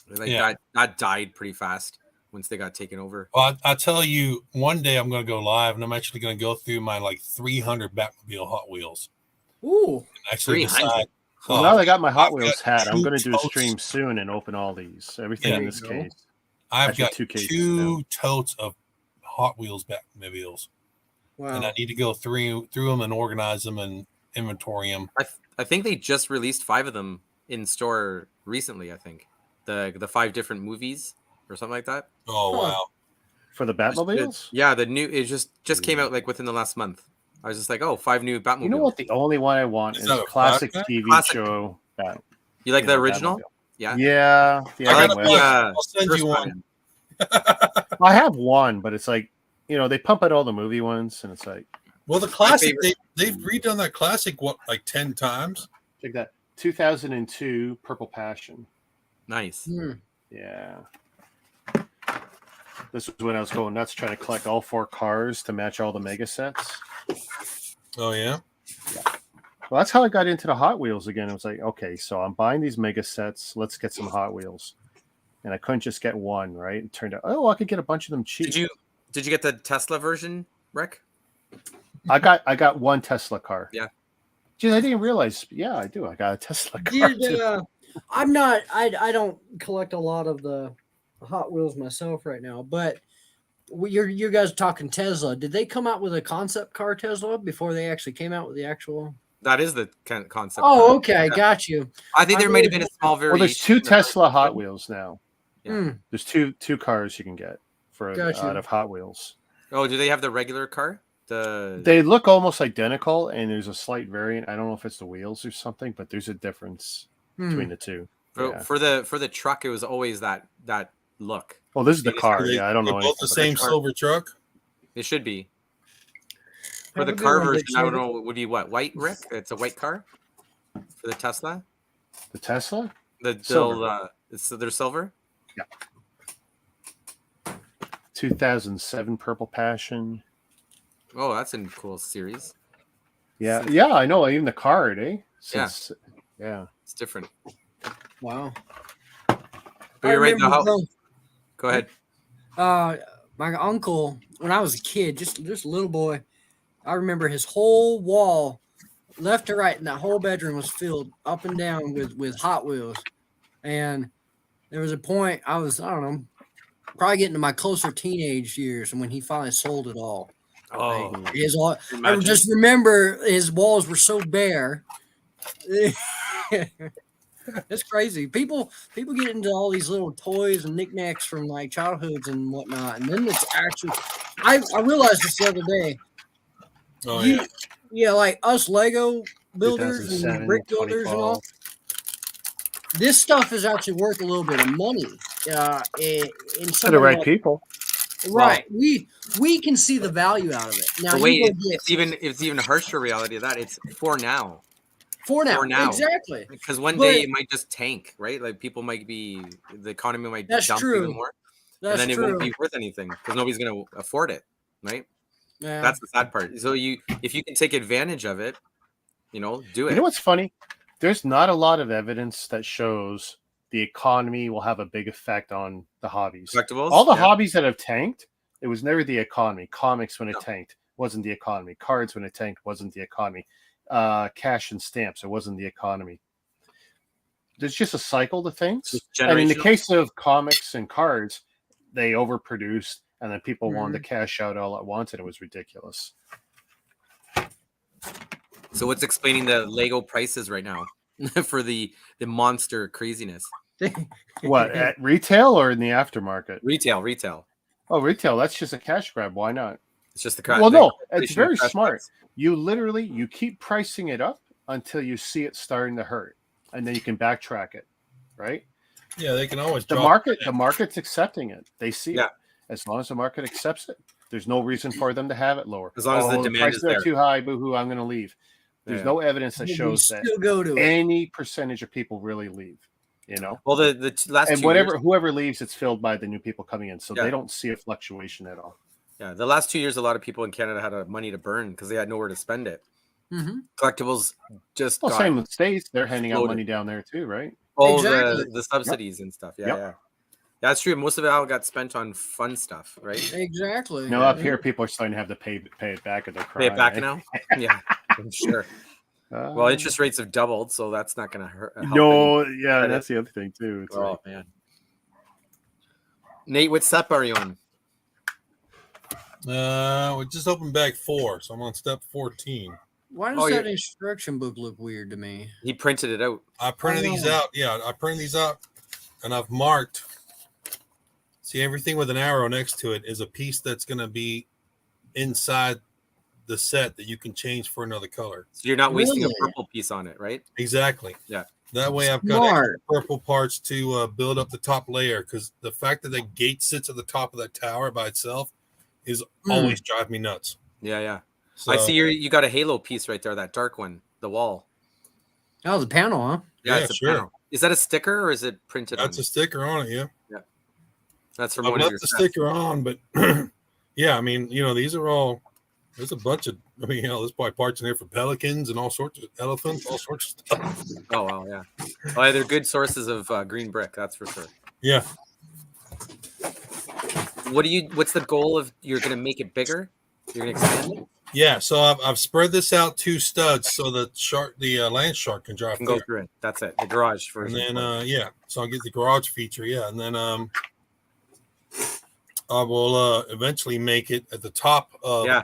that died pretty fast once they got taken over. Well, I tell you, one day I'm going to go live, and I'm actually going to go through my 300 Batmobile Hot Wheels Ooh. and actually 300? decide. Well, now that I got my Hot I've Wheels got hat, I'm two going to do a totes. stream soon and open all these. Everything Yeah, in there this you go. case. I've Actually, got two cases two totes of Hot Wheels Batmobiles, Wow. and I need to go through them and organize them and inventory them. I think they just released 5 of them in store recently. I think the 5 different movies or something like that. Oh, Huh. wow. For the Batmobiles? Yeah, the new it just came out like within the last month. I was just like, oh, 5 new Batmobiles. You know what? The only one I want Is is that a classic flashback? TV Classic. show. Bat, You like you the know, original? Batmobile. Yeah. Yeah. The I Adam got a West. bunch. Yeah. I'll send First you one. one. I have one, but it's like, they pump out all the movie ones, and it's like, Well, the classic, favorite. they've redone that classic, 10 times? check that. 2002 Purple Passion. Nice. Hmm. Yeah. This was when I was going nuts trying to collect all 4 cars to match all the mega sets. Oh, yeah? Well, that's how I got into the Hot Wheels again. It was like, okay, so I'm buying these mega sets. Let's get some Hot Wheels. And I couldn't just get one, right? It turned out, I could get a bunch of them cheap. Did you get the Tesla version, Rick? I got one Tesla car. Yeah. Geez, I didn't realize. Yeah, I do. I got a Tesla car. Dude, I'm not. I don't collect a lot of the Hot Wheels myself right now, but you guys talking Tesla. Did they come out with a concept car Tesla before they actually came out with the actual? That is the kind of concept. Oh, car. okay, Yeah. got you. I think there I might have really- been a small variation. Well, there's 2 in the Tesla first Hot one. Wheels now. Yeah. Hmm. There's two cars you can get for Gotcha. out of Hot Wheels. Oh, do they have the regular car? They look almost identical, and there's a slight variant. I don't know if it's the wheels or something, but there's a difference Hmm. between the two. Yeah. for the truck, it was always that look. Well, this is the They just- car. Are they- Yeah, I don't know. They're both anything the about same the car. silver truck? It should be. For Have the a good car one, version, Big I don't Silver. know. Would be what, white, Rick? It's a white car for the Tesla. The Tesla? They're Silver. silver. 2007 Purple Passion. Oh, that's a cool series. Yeah, yeah, I know. Even the card, eh? Yeah. It's different. Wow. But you're right. remember Go ahead. my uncle, when I was a kid, just a little boy, I remember his whole wall, left to right, in that whole bedroom was filled up and down with Hot Wheels. And there was a point I don't know, probably getting to my closer teenage years, and when he finally sold it all. Oh, His all, I imagine. just remember his walls were so bare. It's crazy. People get into all these little toys and knickknacks from like childhoods and whatnot, and then it's actually. I realized this the other day. Oh, You- yeah. Yeah, like us Lego builders 2007, and brick builders and all. this stuff is actually worth a little bit of money. In To the somebody right like- people. Right. We can see the value out of it. Now But wait, you go it's even a harsher reality of that. It's for now. for now. for now. Exactly. Because one But- day it might just tank, right? Like the economy might That's dump true. even more, That's and then true. it won't be worth anything because nobody's going to afford it, right? Yeah. That's the sad part. So if you can take advantage of it, do it. You know what's funny? There's not a lot of evidence that shows the economy will have a big effect on the hobbies. Collectibles? All the Yeah. hobbies that have tanked, it was never the economy. Comics when it No. tanked wasn't the economy. Cards when it tanked wasn't the economy. Cash and stamps, it wasn't the economy. There's just a cycle to things. Just And in the generational. case of comics and cards, they overproduced and then people wanted Mhm. to cash out all at once and it was ridiculous. So what's explaining the Lego prices right now for the monster craziness? What, at retail or in the aftermarket? Retail. Oh, retail, that's just a cash grab. Why not? It's just the Well, no, it's creation of very crash smart. cards. You keep pricing it up until you see it starting to hurt, and then you can backtrack it, right? Yeah, they can always The drop. market's accepting it. They see Yeah. it. As long as the market accepts it, there's no reason for them to have it lower. As long as the demand prices is are there. too high, boo-hoo, I'm going to leave. There's Yeah. no evidence that We shows that still go to it. any percentage of people really leave. Well, the last And 2 years, whoever leaves, it's filled by the new people coming in, so Yeah. they don't see a fluctuation at all. the last 2 years, a lot of people in Canada had money to burn because they had nowhere to spend it. Mhm. Collectibles just Well, got same with states; they're handing out exploded. money down there too, right? all Exactly. the subsidies and stuff. Yeah, Yep. yeah. That's true. Most of it all got spent on fun stuff, right? Exactly. No, up here, people are starting to have to pay it back, and they're Pay crying. it back eh? now. Yeah, I'm sure. Well, interest rates have doubled, so that's not going to hurt. help No, any- yeah, credit. that's the other thing too. It's Oh like, man. Nate, what step are you on? We just opened bag 4, so I'm on step 14. Why does Oh, that you're- instruction book look weird to me? He printed it out. I printed these Oh. out. Yeah, I printed these out, and I've marked. See, everything with an arrow next to it is a piece that's going to be inside the set that you can change for another color. So you're not wasting Really? a purple piece on it, right? Exactly. Yeah. That way, I've got Smart. extra purple parts to build up the top layer, because the fact that the gate sits at the top of that tower by itself is always drive me nuts. Yeah, yeah. So, I see you got a halo piece right there, that dark one, the wall. Oh, the panel, huh? Yeah, it's a sure. panel. Is that a sticker or is it printed That's on? a sticker on it. Yeah. That's from I've one of left your the sets. sticker on, but yeah, I mean, these are all. There's a bunch of. I mean, there's probably parts in there for pelicans and all sorts of elephants, all sorts of stuff. Oh wow, yeah. Oh, yeah, they're good sources of green brick, that's for sure. Yeah. What's the goal of? You're gonna make it bigger? You're gonna expand it? Yeah, so I've spread this out 2 studs so the land shark can drive Can go through. through it. That's it. The garage And version. then so I'll get the garage feature, yeah, and then I will eventually make it at the top of Yeah.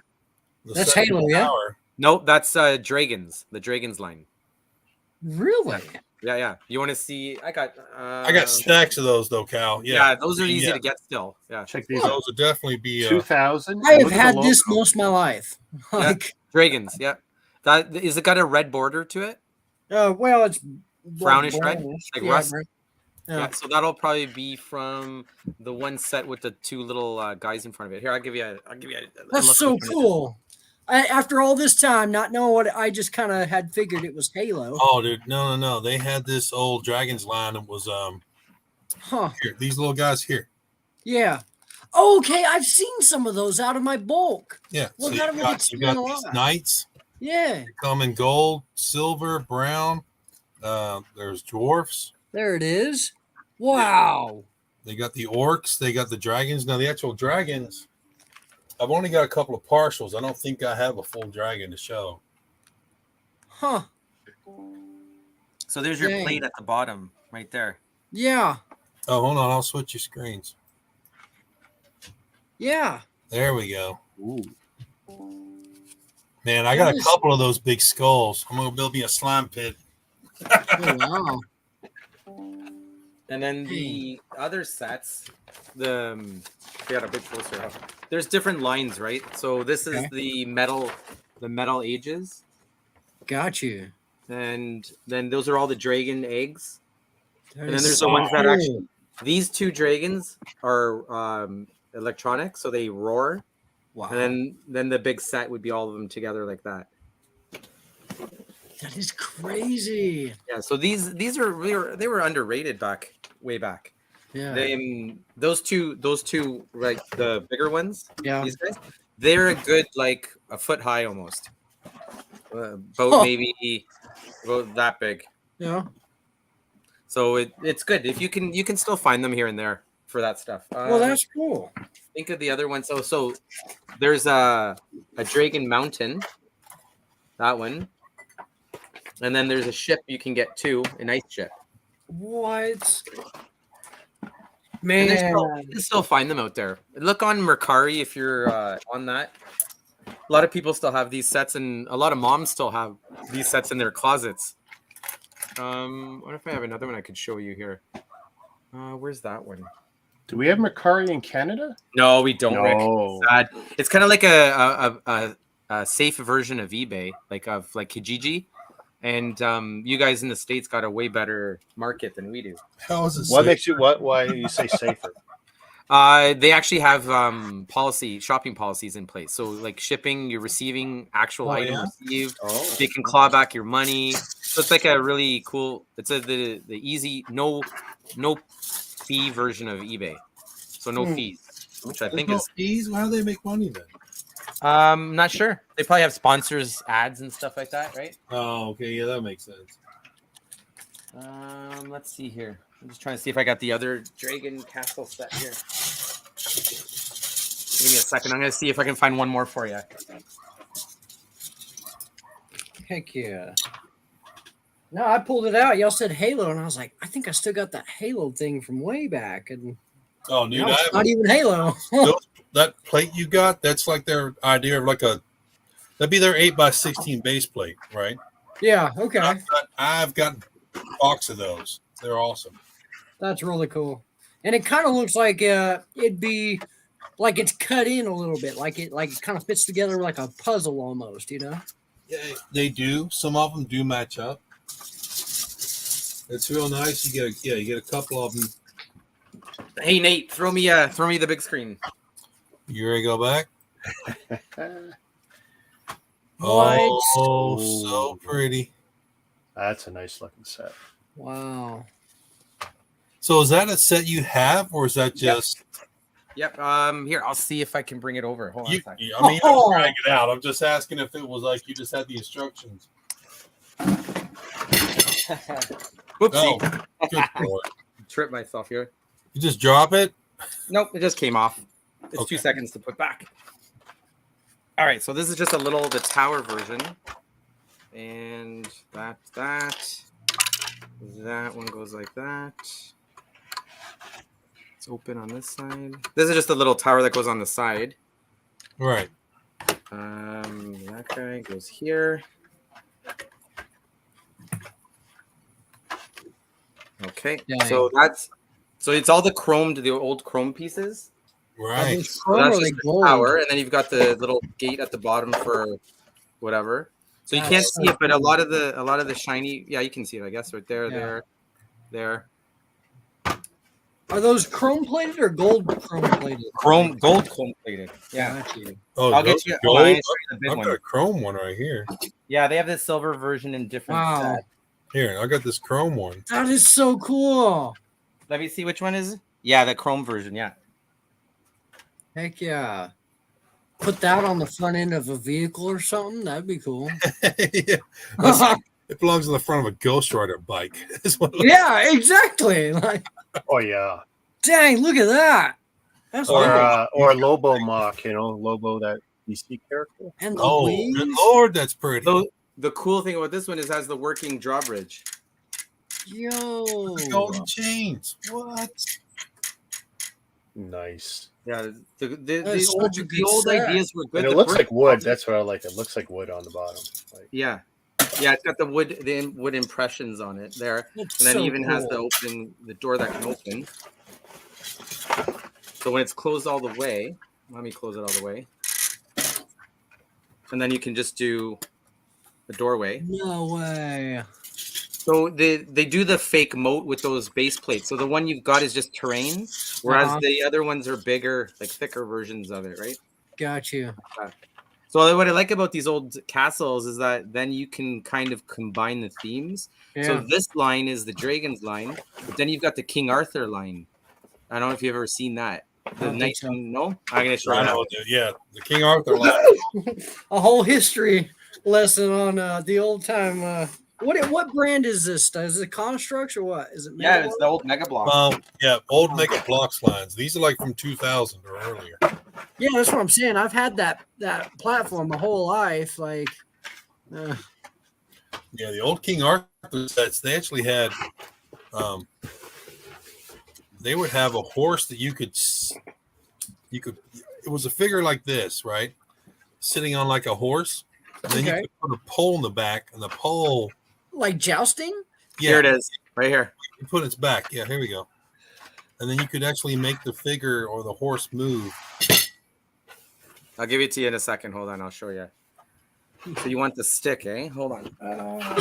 the That's second Halo, yeah? tower. Nope, that's Dragons. The Dragons line. Really? Yeah. You want to see? I got Stacks of those though, Cal. Yeah, Yeah, those are easy Yeah. to get still. Yeah. check these those out. would definitely be 2000. I have Look at the had this logo. most of my life. Like, Dragons, yeah. That is it got a red border to it? well, it's Brownish red? brownish. Like Yeah, rust? brown- Yeah. Yeah. So that'll probably be from the one set with the 2 little guys in front of it. Here, I'll give you a That's look so which one it is. cool. After all this time, not knowing what I just kind of had figured it was Halo. Oh, dude, no. They had this old Dragons line that was Huh. here, these little guys here. Yeah. Oh, okay, I've seen some of those out of my bulk. Yeah. Well, so gotta you make it got spin a these lot. knights. Yeah, They come in gold, silver, brown. There's dwarfs. there it is. Wow. They got the orcs. They got the dragons. Now the actual dragons, I've only got a couple of partials. I don't think I have a full dragon to show. Huh. So there's your Dang. plate at the bottom, right there. Yeah. Oh, hold on. I'll switch your screens. Yeah. There we go. Ooh. Man, I got a Nice. couple of those big skulls. I'm gonna build me a slime pit. Oh, wow. And then the other sets, they got a big poster up. There's different lines, right? So this is Okay. the metal ages, Got you. and then those are all the dragon eggs. That And then is there's so the ones that cool. actually, these two dragons are electronic, so they roar. Wow. And then the big set would be all of them together like that. That is crazy. Yeah, so these are they were underrated way back. Yeah. Those two like the bigger ones. Yeah. These guys, they're a good like a foot high almost. About Huh. maybe about that big. Yeah. So it's good if you can still find them here and there for that stuff. Well, that's cool. Think of the other one. So there's a Dragon Mountain, that one, and then there's a ship you can get too, an ice ship. What? And Man. you can still find them out there. Look on Mercari if you're on that. A lot of people still have these sets, and a lot of moms still have these sets in their closets. What if I have another one I could show you here? Where's that one? Do we have Mercari in Canada? No, we don't. Rick. No. Sad. It's kind of like a safe version of eBay, like Kijiji, and you guys in the States got a way better market than we do. How is it? What safe? makes you why you say safer? They actually have shopping policies in place. So like shipping, you're receiving actual item received. Oh. They can claw back your money. So it's like a really cool. It's the easy no fee version of eBay. So no fees, which I think is fees. How do they make money then? not sure. They probably have sponsors, ads, and stuff like that, right? Oh, okay, yeah, that makes sense. Let's see here. I'm just trying to see if I got the other Dragon Castle set here. Give me a second. I'm gonna see if I can find one more for you. Heck yeah. No, I pulled it out. Y'all said Halo, and I was like, I think I still got that Halo thing from way back. And Oh, dude, now it's not even Halo. that plate you got, that's like their idea of that'd be their 8x16 base plate, right? Yeah, okay. I've got a box of those. They're awesome. That's really cool. And it kind of looks like it'd be like it's cut in a little bit, like it kind of fits together like a puzzle almost, you know? Yeah, they do. Some of them do match up. It's real nice. You get a couple of them. Hey Nate, throw me the big screen. You ready to go back? What? Oh, so pretty. That's a nice looking set. Wow. So is that a set you have, or is that just? Yep. Here, I'll see if I can bring it over. Hold on a second. I mean, you don't drag it out. I'm just asking if it was like you just had the instructions. Whoopsie. Oh, good Lord. Tripped myself here. You just drop it? Nope, it just came off. It's Okay. 2 seconds to put back. All right, so this is just the tower version. And that one goes like that. It's open on this side. This is just a little tower that goes on the side. Right. That guy goes here. Okay, Dang. so it's all the old chrome pieces. Right. Those So chrome that's or just they the gold? tower, and then you've got the little gate at the bottom for whatever. So you That's can't so see it, but a cool. lot of the shiny, yeah, you can see it, I guess, right there, Yeah. there. Are those chrome plated or gold chrome plated? Gold chrome plated. Yeah, Got you. Oh, I'll get you. Hold on, I'm gold. gonna show you the big I've one. got a chrome one right here. Yeah, they have this silver version in different Wow. sets. Here, I got this chrome one. That is so cool. Let me see which one is. Yeah, the chrome version. Yeah. Heck yeah. Put that on the front end of a vehicle or something. That'd be cool. Yeah. It belongs on the front of a Ghost Rider bike. That's what it looks Yeah, exactly. Like, Oh yeah. dang, look at that. That's cool. Or Lobo Mock, Lobo, that DC character. And the Oh, wings. good Lord, that's pretty. So the cool thing about this one is it has the working drawbridge. Yo. The golden chains. What? Nice. Yeah, That's old, such a good old set. ideas were good. And it The looks first like wood. one- That's what I like. It looks like wood on the bottom. Like, Yeah, it's got the wood impressions on it there, That's and then so it even has cool. the door that can open. So when it's closed all the way, let me close it all the way, and then you can just do the doorway. No way. So they do the fake moat with those base plates. So the one you've got is just terrain, whereas the other ones are bigger, like thicker versions of it, right? Got you. So what I like about these old castles is that then you can kind of combine the themes. Yeah. So this line is the Dragon's line, but then you've got the King Arthur line. I don't know if you've ever seen that. The don't think so. No, I'm gonna show I you. know, dude. Yeah, the King Arthur line. A whole history lesson on the old time. What brand is this? Is it Construx or what? Is it? Yeah, Mega it's the old Mega Block. Yeah, old Mega Blocks lines. These are like from 2000 or earlier. Yeah, that's what I'm saying. I've had that platform my whole life. Like, Yeah, the old King Arthur sets. They actually had. They would have a horse that you could. It was a figure like this, right? Sitting on like a horse. And then you could put a pole in the back, and the pole. like jousting. Yeah, Here it is, right here. You put its back. Yeah, here we go. And then you could actually make the figure or the horse move. I'll give it to you in a second. Hold on, I'll show you. So you want the stick, eh? Hold on.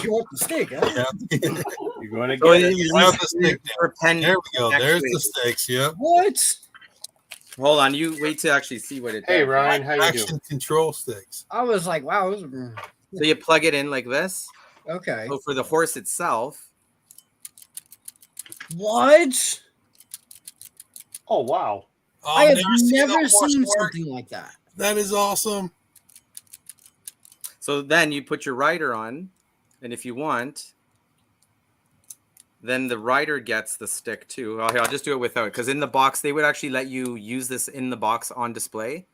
You want the stick? Huh? Yeah. You're going to So get it. You have the stick there. for pen. There we go. There's actually. the sticks. Yep. What? Hold on, you wait to actually see what it Hey, does. Ryan, how you Action doing? control sticks. I was like, wow. So you plug it in like this. Okay. So for the horse itself, What? Oh, wow. Oh, I have the never horse seen work. something like that. That is awesome. so then you put your rider on, and if you want, then the rider gets the stick too. Oh, here, I'll just do it without, because in the box they would actually let you use this in the box on display.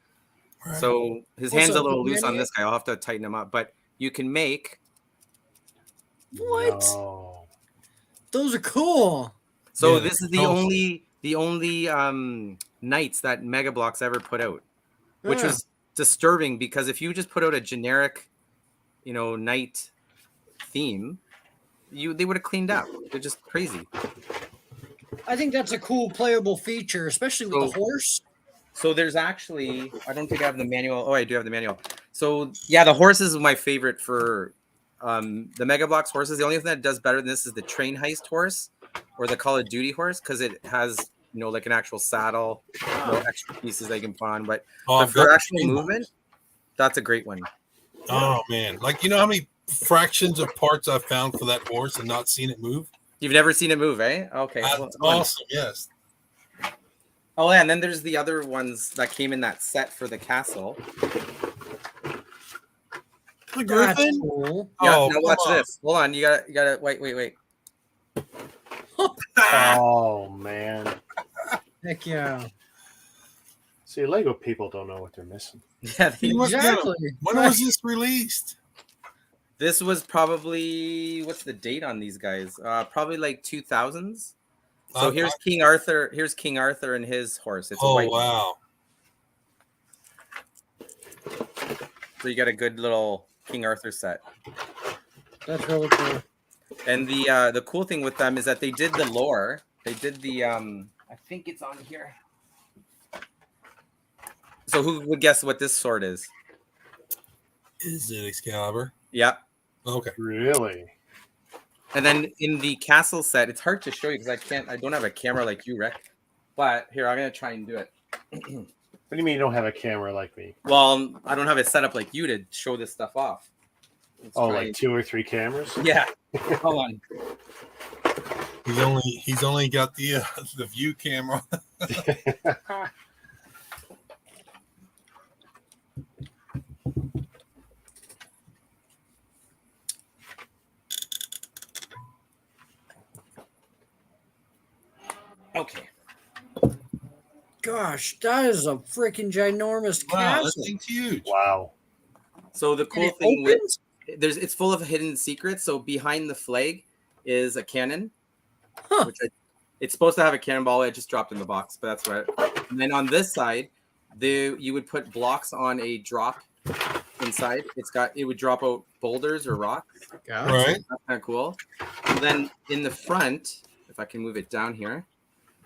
Right. So his What's hand's a up, little Big loose on Nanny? this guy. I'll have to tighten him up, but you can make. What? No. Those are cool. So Yeah, this is also- the only knights that Mega Bloks ever put out, which Yeah. was disturbing, because if you just put out a generic, knight theme, they would have cleaned up. They're just crazy. I think that's a cool playable feature, especially with the So- horse. So there's actually, I don't think I have the manual. Oh, I do have the manual. So yeah, the horse is my favorite for the Mega Bloks horses. The only thing that does better than this is the train heist horse or the Call of Duty horse, because it has like an actual saddle, extra pieces they can put on. But I've for got the actual same movement, that's a great one. Oh man, like you know how many fractions of parts I've found for that horse and not seen it move? You've never seen it move, eh? Okay. That's well, hold on. awesome. Yes. Oh, yeah, and then there's the other ones that came in that set for the castle. The That's Griffin. cool. Yeah, Oh, now come watch on. this. Hold on, you gotta wait. Oh, man. Heck yeah. See, Lego people don't know what they're missing. Yeah, You must get 'em. Exactly. When was this released? this was probably, what's the date on these guys? Probably like 2000s. So here's King Arthur. Here's King Arthur and his horse. It's a Oh white. wow. So you got a good little King Arthur set. That's really cool. And the cool thing with them is that they did the lore. They did the I think it's on here. So who would guess what this sword is? Is it Excalibur? Yeah. Okay. Really? And then in the castle set, it's hard to show you because I don't have a camera like you, Rick. But here, I'm gonna try and do it. What do you mean you don't have a camera like me? Well, I don't have it set up like you to show this stuff off. Let's Oh, try like 2 or 3 cameras? Yeah. Hold on. He's only got the view camera. Okay. Gosh, that is a freaking ginormous Wow, this castle. thing's huge. Wow. So the And cool it thing with opens? it's full of hidden secrets. So behind the flag is a cannon, Huh. which it's supposed to have a cannonball. It just dropped in the box, but that's right. And then on this side, you would put blocks on a drop inside. It would drop out boulders or rocks. Gosh. Right. That's kind of cool. And then in the front, if I can move it down here,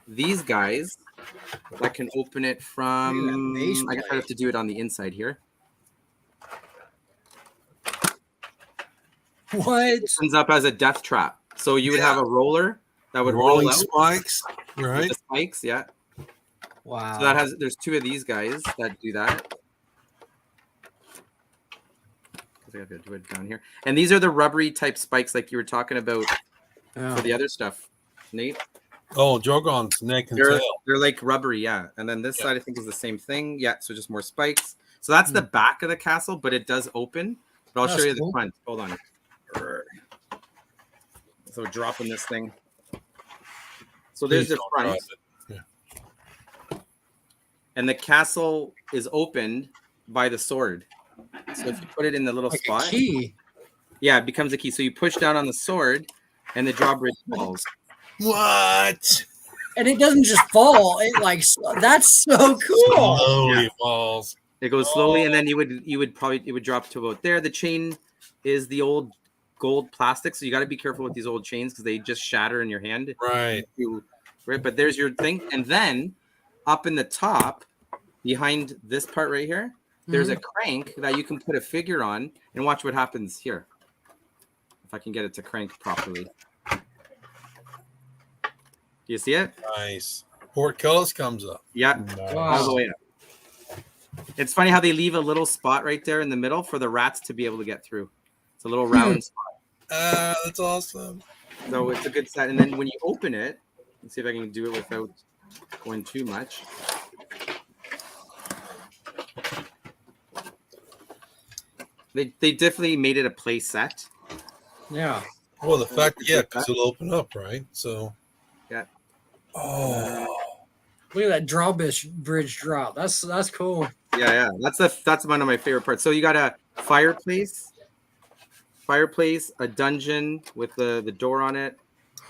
these guys, I can open it from. Look at that base I guess I plate. have to do it on the inside here. What? Opens up as a death trap. So you would have a roller that would rolling roll out spikes, with right? the spikes. Yeah. Wow. So there's 2 of these guys that do that. I have to do it down here. And these are the rubbery type spikes like you were talking about for the other stuff, Nate. Oh, Drogon's neck and They're tail. like rubbery, yeah. And then this Yeah. side I think is the same thing. Yeah, so just more spikes. So that's the back of the castle, but it does open. But I'll That's show you cool. the front. Hold on. So dropping this thing. So there's Please the don't front. drop it. Yeah. And the castle is opened by the sword. So if you put it in the little Like spot, a key. yeah, it becomes a key. So you push down on the sword and the drawbridge falls. What? And it doesn't just fall. It like that's so cool. Slowly Yeah. falls. It goes slowly, and then it would drop to about there. The chain is the old gold plastic, so you got to be careful with these old chains because they just shatter in your hand. Right. Right, but there's your thing, and then up in the top, behind this part right here, there's a crank that you can put a figure on, and watch what happens here. If I can get it to crank properly. Do you see it? Nice. Portcullis comes up. Yeah, Nice. all the way up. It's funny how they leave a little spot right there in the middle for the rats to be able to get through. It's a little round spot. That's awesome. So it's a good set. And then when you open it, let's see if I can do it without going too much. They definitely made it a play set. Yeah. Well, the fact, yeah, because it'll open up, right? So. Yeah. Oh. Look at that drawbridge drop. That's cool. Yeah. That's one of my favorite parts. So you got a fireplace, a dungeon with the door on it,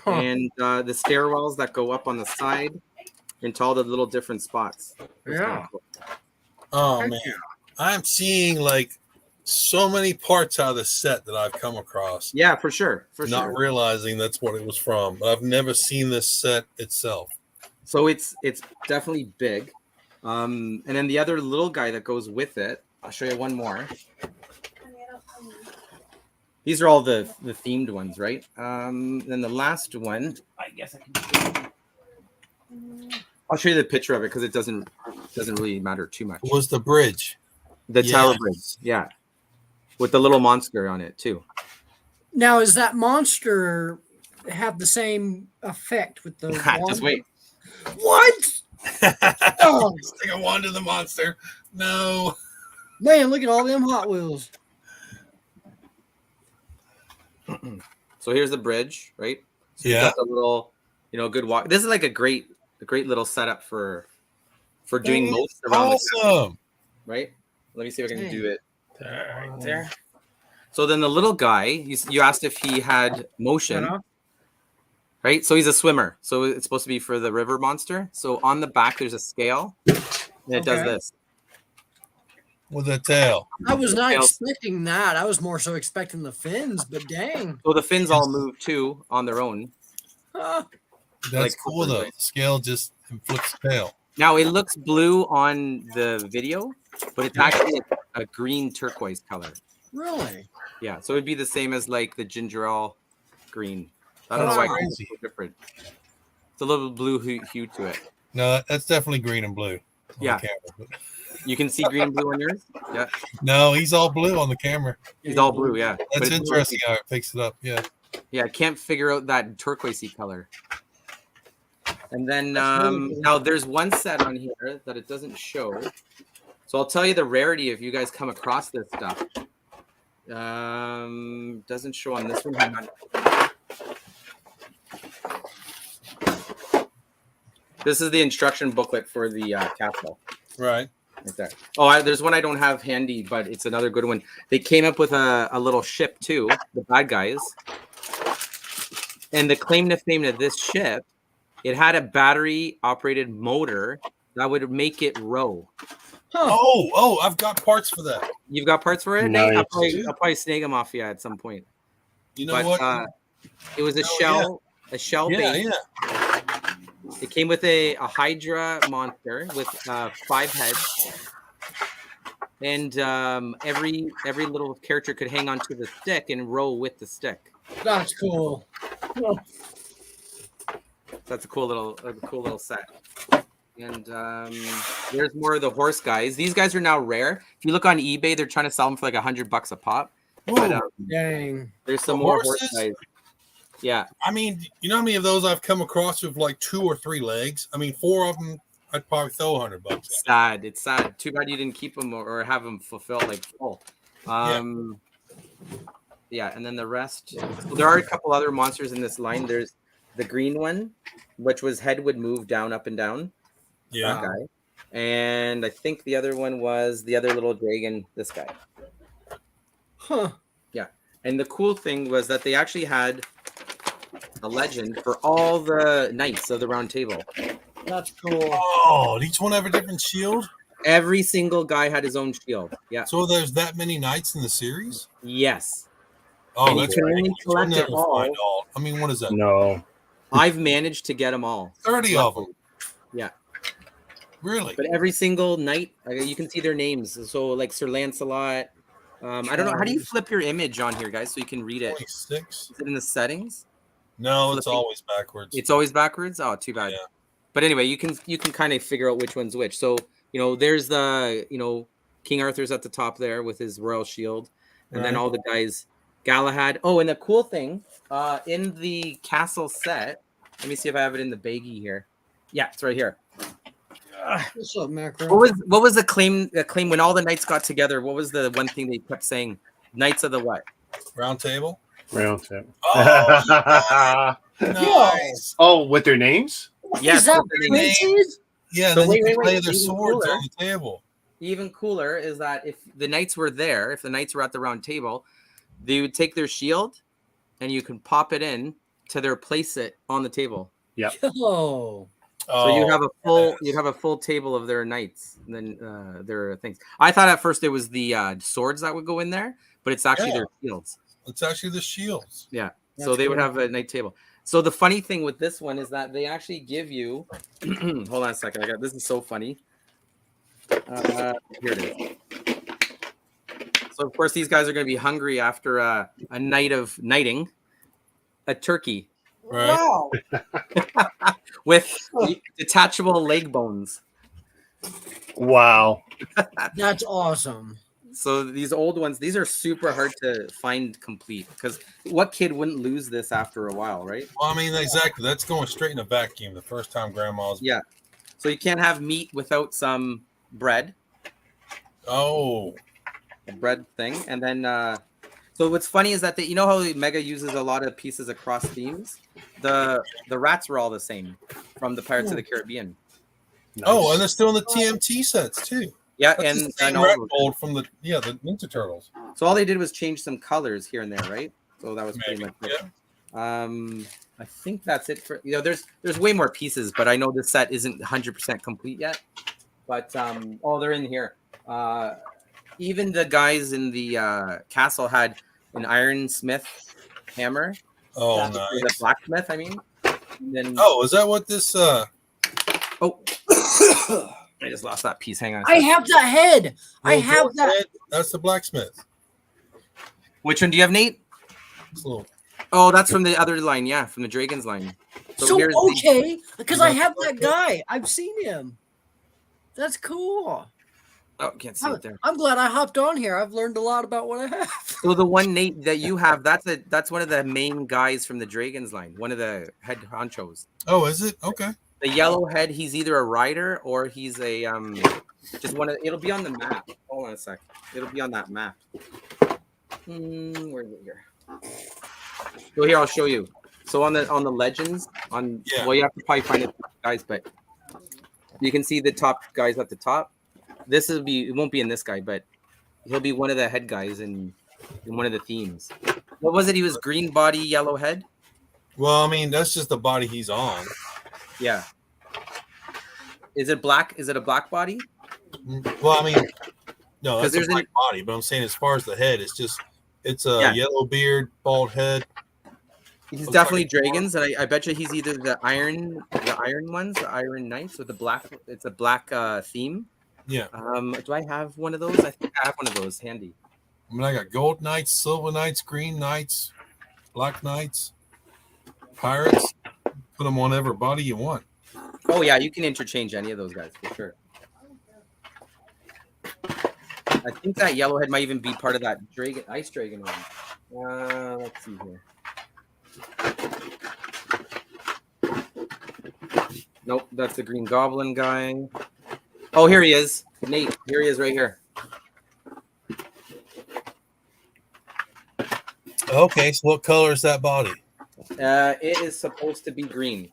and the stairwells that go up on the side into all the little different spots. That's Yeah. kinda cool. Oh man, I'm seeing like so many parts out of the set that I've come across. Yeah, for sure. Not realizing that's what it was from. But I've never seen this set itself. So it's definitely big. And then the other little guy that goes with it, I'll show you one more. These are all the themed ones, right? Then the last one, I guess I can. I'll show you the picture of it because it doesn't really matter too much. Was the bridge? The Yes. tower bridge, yeah, with the little monster on it too. Now, is that monster have the same effect with the Just wand? wait. What? Oh, Stick a wand to the monster. No. man, look at all them Hot Wheels. So here's the bridge, right? So you Yeah. got the little, good walk. This is like a great little setup for doing That is most around the castle, awesome. right? Let me see if I can Dang. do it right there. So then the little guy, you asked if he had motion, Uh-huh. right? So he's a swimmer. So it's supposed to be for the river monster. So on the back there's a scale, and it does Okay. this. With a tail. I was not Tails. expecting that. I was more so expecting the fins, but dang. So the fins all move too on their own. Huh. That's Like cool though. right? The scale just flips the tail. Now it looks blue on the video, but it's actually a green turquoise color. Really? Yeah, so it'd be the same as like the ginger ale green. I don't That's know why it's crazy. so different. It's a little blue hue to it. No, that's definitely green and blue. On Yeah. The camera. But You can see green and blue on yours. Yeah, no, he's all blue on the camera. he's all blue. Yeah, But That's it's interesting how it picks it up. Yeah. Yeah, I can't figure out that turquoisey color. And then That's really cool. now there's one set on here that it doesn't show. So I'll tell you the rarity if you guys come across this stuff. Doesn't show on this one. Hang on. This is the instruction booklet for the castle. Right. Right there. Oh, there's one I don't have handy, but it's another good one. They came up with a little ship too, the bad guys. And the claim to fame of this ship, it had a battery operated motor that would make it row. Huh. Oh, I've got parts for that. You've got parts for it? Nate? Nice. I'll probably snag them off you at some point. You know But what? it was a Oh, shell, a shell yeah, base. yeah. It came with a Hydra monster with 5 heads, and every little character could hang onto the stick and row with the stick. That's cool. That's a cool little set. And there's more of the horse guys. These guys are now rare. If you look on eBay, they're trying to sell them for like $100 a pop. But Dang. there's some The more horses? horse guys. Yeah. I mean, you know how many of those I've come across with like 2 or 3 legs? I mean, 4 of them, I'd probably throw $100 at. Sad. It's sad. Too bad you didn't keep them or have them fulfilled like full. Yeah, and then the rest. So there are a couple other monsters in this line. There's the green one, which was head would move down, up, and down. Yeah. That guy. And I think the other one was the other little dragon, this guy. Huh. Yeah. And the cool thing was that they actually had a legend for all the knights of the round table. That's cool. Oh, did each one have a different shield? Every single guy had his own shield. Yeah. So there's that many knights in the series? Yes. Oh, And you that's can right. only You'll collect it never all. find all. I mean, what is that? No. I've managed to get them all. 30 of them. Yeah. Really? But every single knight, you can see their names. So like Sir Lancelot. I don't know. How do you flip your image on here, guys, so you can read it? 26? Is it in the settings? No, it's Flipping. always backwards. It's always backwards. Oh, too bad. Yeah. But anyway, you can kind of figure out which one's which. So there's the King Arthur's at the top there with his royal shield, and then Right. all the guys. Galahad. Oh, and the cool thing, in the castle set. Let me see if I have it in the baggie here. Yeah, it's right here. What's up, Macro? What was the claim? The claim when all the knights got together. What was the one thing they kept saying? Knights of the what? Round table? Round tip. Oh, nice. Oh, with their names? Is that name. printed? Yeah, So then you wait, can play wait, their even swords cooler. on the table. Even cooler is that if the knights were there, if the knights were at the round table, they would take their shield, and you can pop it in to their place it on the table. Oh. So you have a full yes. full table of their knights, and then their things. I thought at first it was the swords that would go in there, but it's actually their shields. It's actually the shields. Yeah. So That's they would cool. have a knight table. So the funny thing with this one is that they actually give you. Hold on a second. This is so funny. Here it is. So of course these guys are going to be hungry after a night of knighting. A turkey Right. Wow. with detachable leg bones. Wow. That's awesome. So these old ones, these are super hard to find complete because what kid wouldn't lose this after a while, right? Well, I mean, exactly. That's going straight in a vacuum the first time grandma's. Yeah. So you can't have meat without some bread, Oh, a bread thing, and then. So what's funny is that how Mega uses a lot of pieces across themes. The rats were all the same from the Pirates of the Caribbean. oh, and they're still in the TMT sets too. Yeah, That's the and same all rat those. gold from the Ninja Turtles. So all they did was change some colors here and there, right? So that was pretty Maybe, much it. I think that's it for there's way more pieces, but I know this set isn't 100% complete yet. But they're in here. Even the guys in the castle had an ironsmith hammer. Oh, The nice. blacksmith, I mean. And then Oh, is that what this? oh, I just lost that piece. Hang on. a I sec. have that head. I little have dwarf that. head? That's the blacksmith. Which one do you have, Nate? It's a little. Oh, that's from the other line. Yeah, from the Dragons line. So here's okay, because I You have got that guy. I've seen him. That's cool. Oh, can't see it there. I'm glad I hopped on here. I've learned a lot about what I have. So the one Nate that you have, that's one of the main guys from the Dragons line. One of the head honchos. Oh, is it? Okay. The yellow head, he's either a rider or he's a just one of. It'll be on the map. Hold on a sec. It'll be on that map. Where is it here? So here I'll show you. So on the legends Yeah. well, you have to probably find it, guys, but you can see the top guys at the top. It won't be in this guy, but he'll be one of the head guys in one of the themes. What was it? He was green body, yellow head. Well, I mean, that's just the body he's on. Yeah. Is it black? Is it a black body? Well, I mean, no, 'Cause that's a there's black body. But I'm saying, as far as the head, it's a yellow beard, bald head. He's Looks definitely like a dwarf. dragons, and I bet you he's either the iron ones, the iron knights, or the black. It's a black theme. Yeah. Do I have one of those? I think I have one of those handy. I mean, I got gold knights, silver knights, green knights, black knights. pirates. Put them on every body you want. Oh yeah, you can interchange any of those guys for sure. I think that yellowhead might even be part of that dragon, ice dragon one. Let's see here. Nope, that's the green goblin guy. Oh, here he is, Nate. Here he is, right here. Okay, so what color is that body? It is supposed to be green.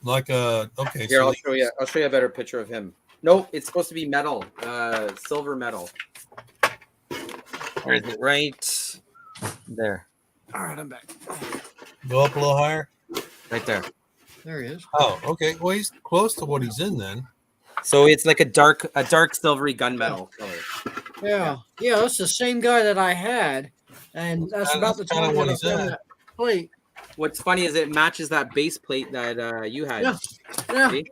Like a okay. Here, So I'll show you. I'll show you a better picture of him. No, it's supposed to be metal, silver metal. Where is it? Right there. All right, I'm back. go up a little higher. Right there. There he is. Oh, okay. Well, he's close to what he's in then. So it's like a dark silvery gunmetal color. Yeah, yeah, that's the same guy that I had, and that's about the kinda time what that I he's found at. that plate. What's funny is it matches that base plate that you had. Yeah. Yeah. See?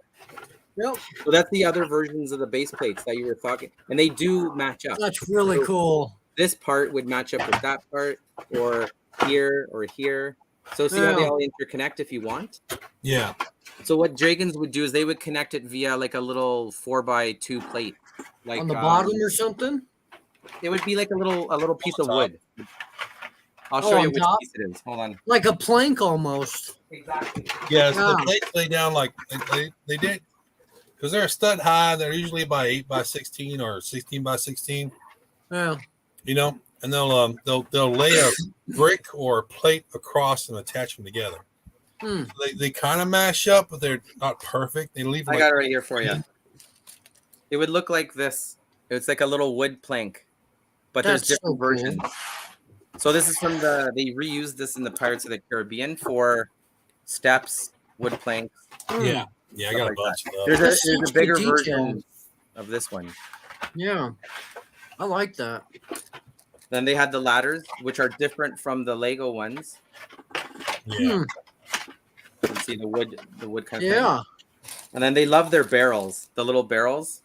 Yep, So that's the other versions of the base plates that you were talking, and they do match up. that's really cool. This part would match up with that part, or here or here. So see how they Yeah. all interconnect if you want. Yeah. So what dragons would do is they would connect it via like a little 4x2 plate, like On the bottom or something. It would be like a little piece of top. wood. I'll Oh, show on you which top? piece it is. Hold on. Like a plank almost. Exactly. Yeah. So Yeah. the plates lay down like they did because they're a stud high. They're usually by 8x16 or 16x16. Yeah. You know, and they'll lay a brick or a plate across and attach them together. Hmm. They kind of mash up, but they're not perfect. They leave. I Like, got it right here for you. It would look like this. It's like a little wood plank, but That's there's so different cool. versions. So this is from they reused this in the Pirates of the Caribbean for steps, wood planks. yeah, yeah. I got a Like bunch of those. There's That's a such bigger good detail. version of this one. Yeah. I like that. Then they had the ladders, which are different from the Lego ones. Yeah. Hmm. You can see the wood kind of thing. Yeah. And then they love their barrels, the little barrels.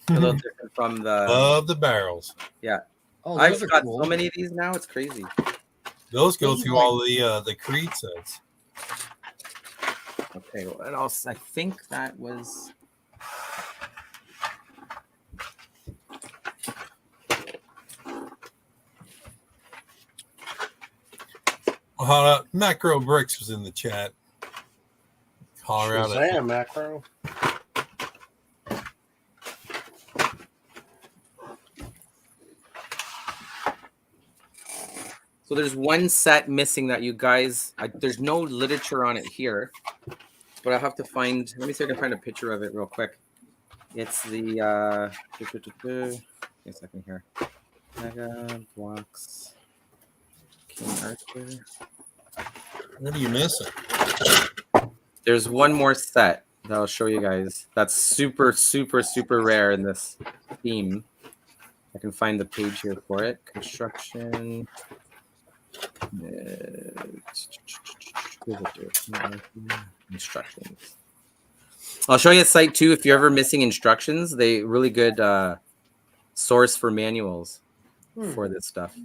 A little different from the. Love the barrels. Oh, I've those are got cool. so many of these now. It's crazy. Those go Those are through like- all the Creed sets. Okay, what else? I think that was. Macro Bricks was in the chat. Holler out at Shazam, macro. So there's one set missing that you guys. There's no literature on it here, but I have to find. Let me see if I can find a picture of it real quick. It's the. Give me a second here. Mega blocks. King Arthur. What are you missing? There's one more set that I'll show you guys. That's super, super, super rare in this theme. I can find the page here for it. Construction. Instructions. I'll show you a site too if you're ever missing instructions. They really good source for manuals for this stuff.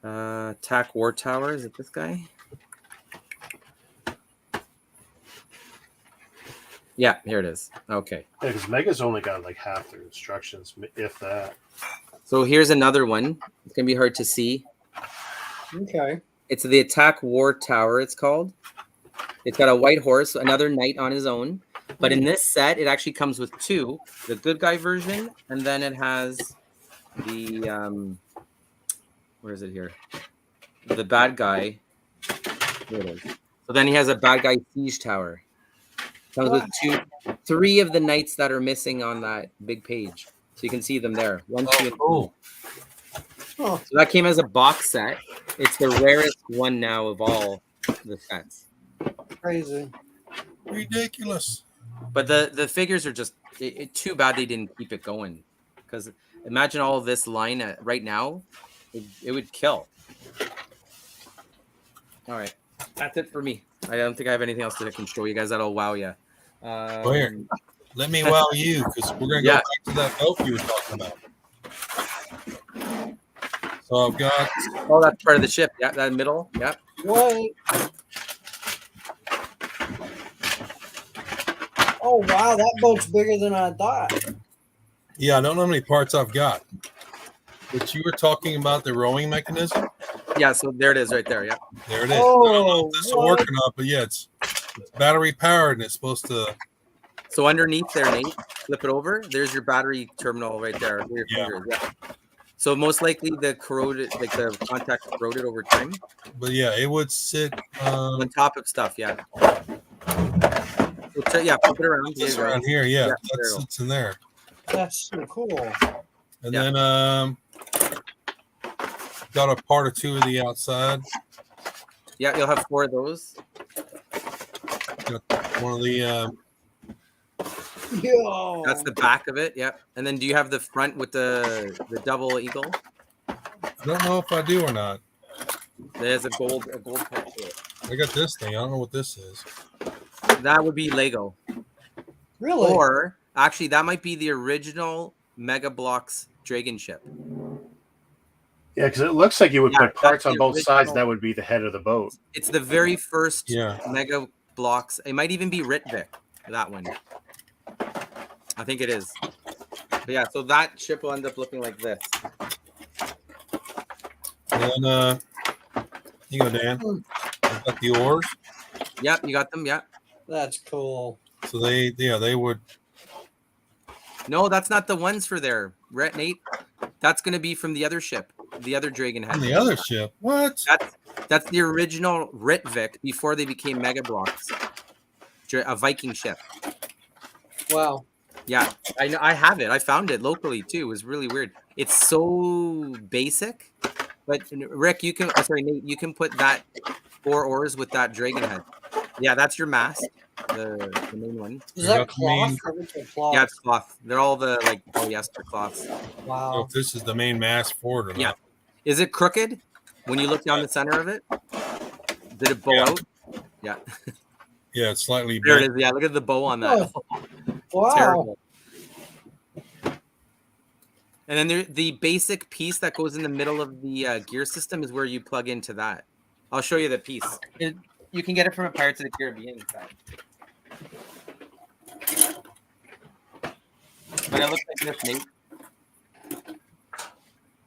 TAC War Tower, is it this guy? Yeah, here it is. Okay. Yeah, because Mega's only got like half their instructions, if that. So here's another one. It's gonna be hard to see. Okay. It's the Attack War Tower, it's called. It's got a white horse, another knight on his own. But in this set, it actually comes with two, the good guy version, and then it has the where is it here? The bad guy. Here it is. So then he has a bad guy siege tower. Comes with three of the knights that are missing on that big page. So you can see them there. One, two, and cool. Oh, so that came as a box set. It's the rarest one now of all the sets. crazy. Ridiculous. But the figures are just too bad they didn't keep it going. Because imagine all of this line right now, it would kill. All right, that's it for me. I don't think I have anything else that I can show you guys that'll wow you. Where? Let me wow you, because we're gonna go back to that elf you were talking about. So I've got Oh, that's part of the ship. Yeah, that middle. Yeah. What? Oh wow, that boat's bigger than I thought. Yeah, I don't know how many parts I've got. But you were talking about the rowing mechanism. Yeah, so there it is right there. Yeah. There it is. I don't know Oh, if this will work or not, but yeah, it's battery powered and it's supposed to. So underneath there, Nate, flip it over. There's your battery terminal right there. Where your Yeah. finger is. Yeah. So most likely the corroded, like the contact corroded over time But yeah, it would sit. on top of stuff. Yeah. So yeah, flip it around. There This you go. around here, yeah, Yeah, that there you go. sits in there. that's so cool. And Yeah. then got a part or two of the outside. Yeah, you'll have 4 of those. Got one of the Yo, That's the back of it. Yeah. And then do you have the front with the double eagle? I don't know if I do or not. There's a gold part to it. I got this thing. I don't know what this is. That would be Lego. really? Or actually that might be the original Mega Bloks Dragon ship. Yeah, because it looks like you would Yeah, put parts that's on the both sides. original. That would be the head of the boat. It's the very first Yeah. Mega Bloks. It might even be Ritvik, that one. I think it is. But yeah, so that ship will end up looking like this. And then you go, Dan. I've got the oars. Yep, you got them. Yeah. That's cool. So they would. No, that's not the ones for there, Nate. That's going to be from the other ship, the other Dragon head. On the other ship. What? That's the original Ritvik before they became Mega Bloks. A Viking ship. Wow. Yeah, I know. I have it. I found it locally too. It was really weird. It's so basic, but Rick, you can. Sorry, Nate, you can put that 4 oars with that dragon head. Yeah, that's your mast, the main one. Is I that got the main- cloth? Or is it cloth? Yeah, it's cloth. They're all the like polyester cloths. I don't know Wow. if this is the main mast for it or Yeah. not. Is it crooked when you look down the center of it? Did it bow Yeah. out? Yeah, Yeah, it's slightly there it bent. is. Yeah, look at the bow on that. Wow. Terrible. And then the basic piece that goes in the middle of the gear system is where you plug into that. I'll show you the piece. You can get it from a Pirates of the Caribbean side. But it looks like this, Nate.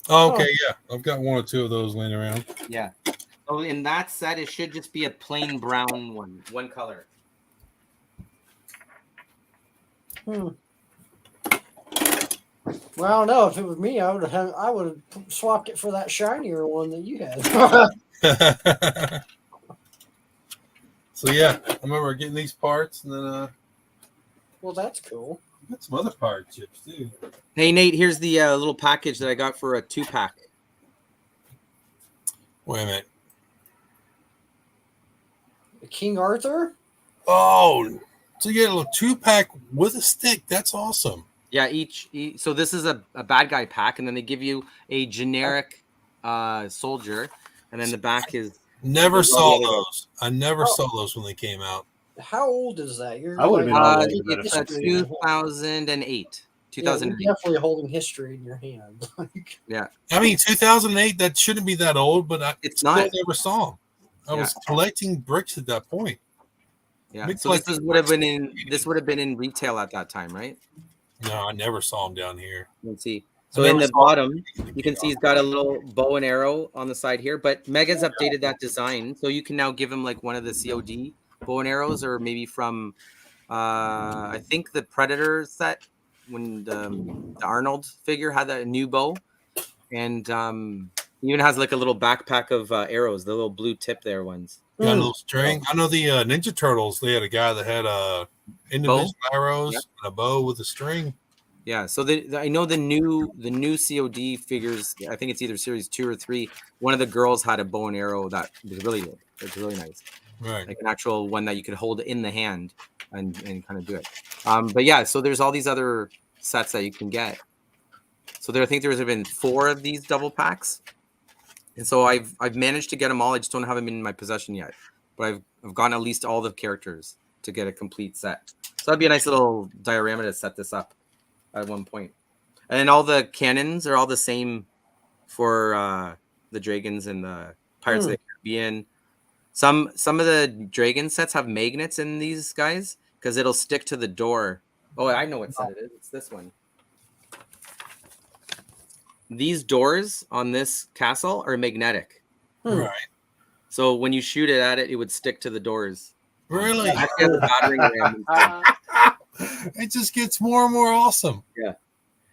Oh, okay, yeah. I've got 1 or 2 of those laying around. Yeah. So in that set, it should just be a plain brown one color. Well, I don't know. If it was me, I would have swapped it for that shinier one that you had. So yeah, I remember getting these parts, and then Well, that's cool. I got some other pirate chips too. Hey, Nate, here's the little package that I got for a 2-pack. Wait a minute. King Arthur? Oh, so you get a little 2-pack with a stick. That's awesome. Yeah, so this is a bad guy pack, and then they give you a generic soldier, and then the back is Never There's saw all the other those. I never saw those when they came out. How old is that? You're I would've been all over that it's if I'd seen it. 2008. Yeah, 2008. you're definitely holding history in your hand. I mean, 2008. That shouldn't be that old, but I It's still not. never saw them. I was collecting bricks at that point. Yeah. Big So this collecting would have bricks. been in retail at that time, right? No, I never saw them down here. Let's see. I So in never the saw bottom, you can see he's got a little bow and arrow on the side here, but Mega's updated that design, so you can now give him like one of the COD bow and arrows, or maybe from I think the Predator set when the Arnold figure had that new bow, and he even has like a little backpack of arrows, the little blue tip there ones. Got a little string. I know the Ninja Turtles. They had a guy that had individual arrows Yep. and a bow with a string. Yeah, so I know the new COD figures. I think it's either series 2 or 3. One of the girls had a bow and arrow that was really good. It's really nice, Right. like an actual one that you could hold in the hand and kind of do it. But yeah, so there's all these other sets that you can get. So I think there's been 4 of these double packs, and so I've managed to get them all. I just don't have them in my possession yet, but I've gotten at least all the characters to get a complete set. So that'd be a nice little diorama to set this up at one point. And then all the cannons are all the same for the dragons and the Pirates of the Caribbean. Some of the dragon sets have magnets in these guys because it'll stick to the door. Oh, I know what set it is. It's this one. These doors on this castle are magnetic. Right. So when you shoot it at it, it would stick to the doors. Really? It actually has a battering ram inside. It just gets more and more awesome. Yeah.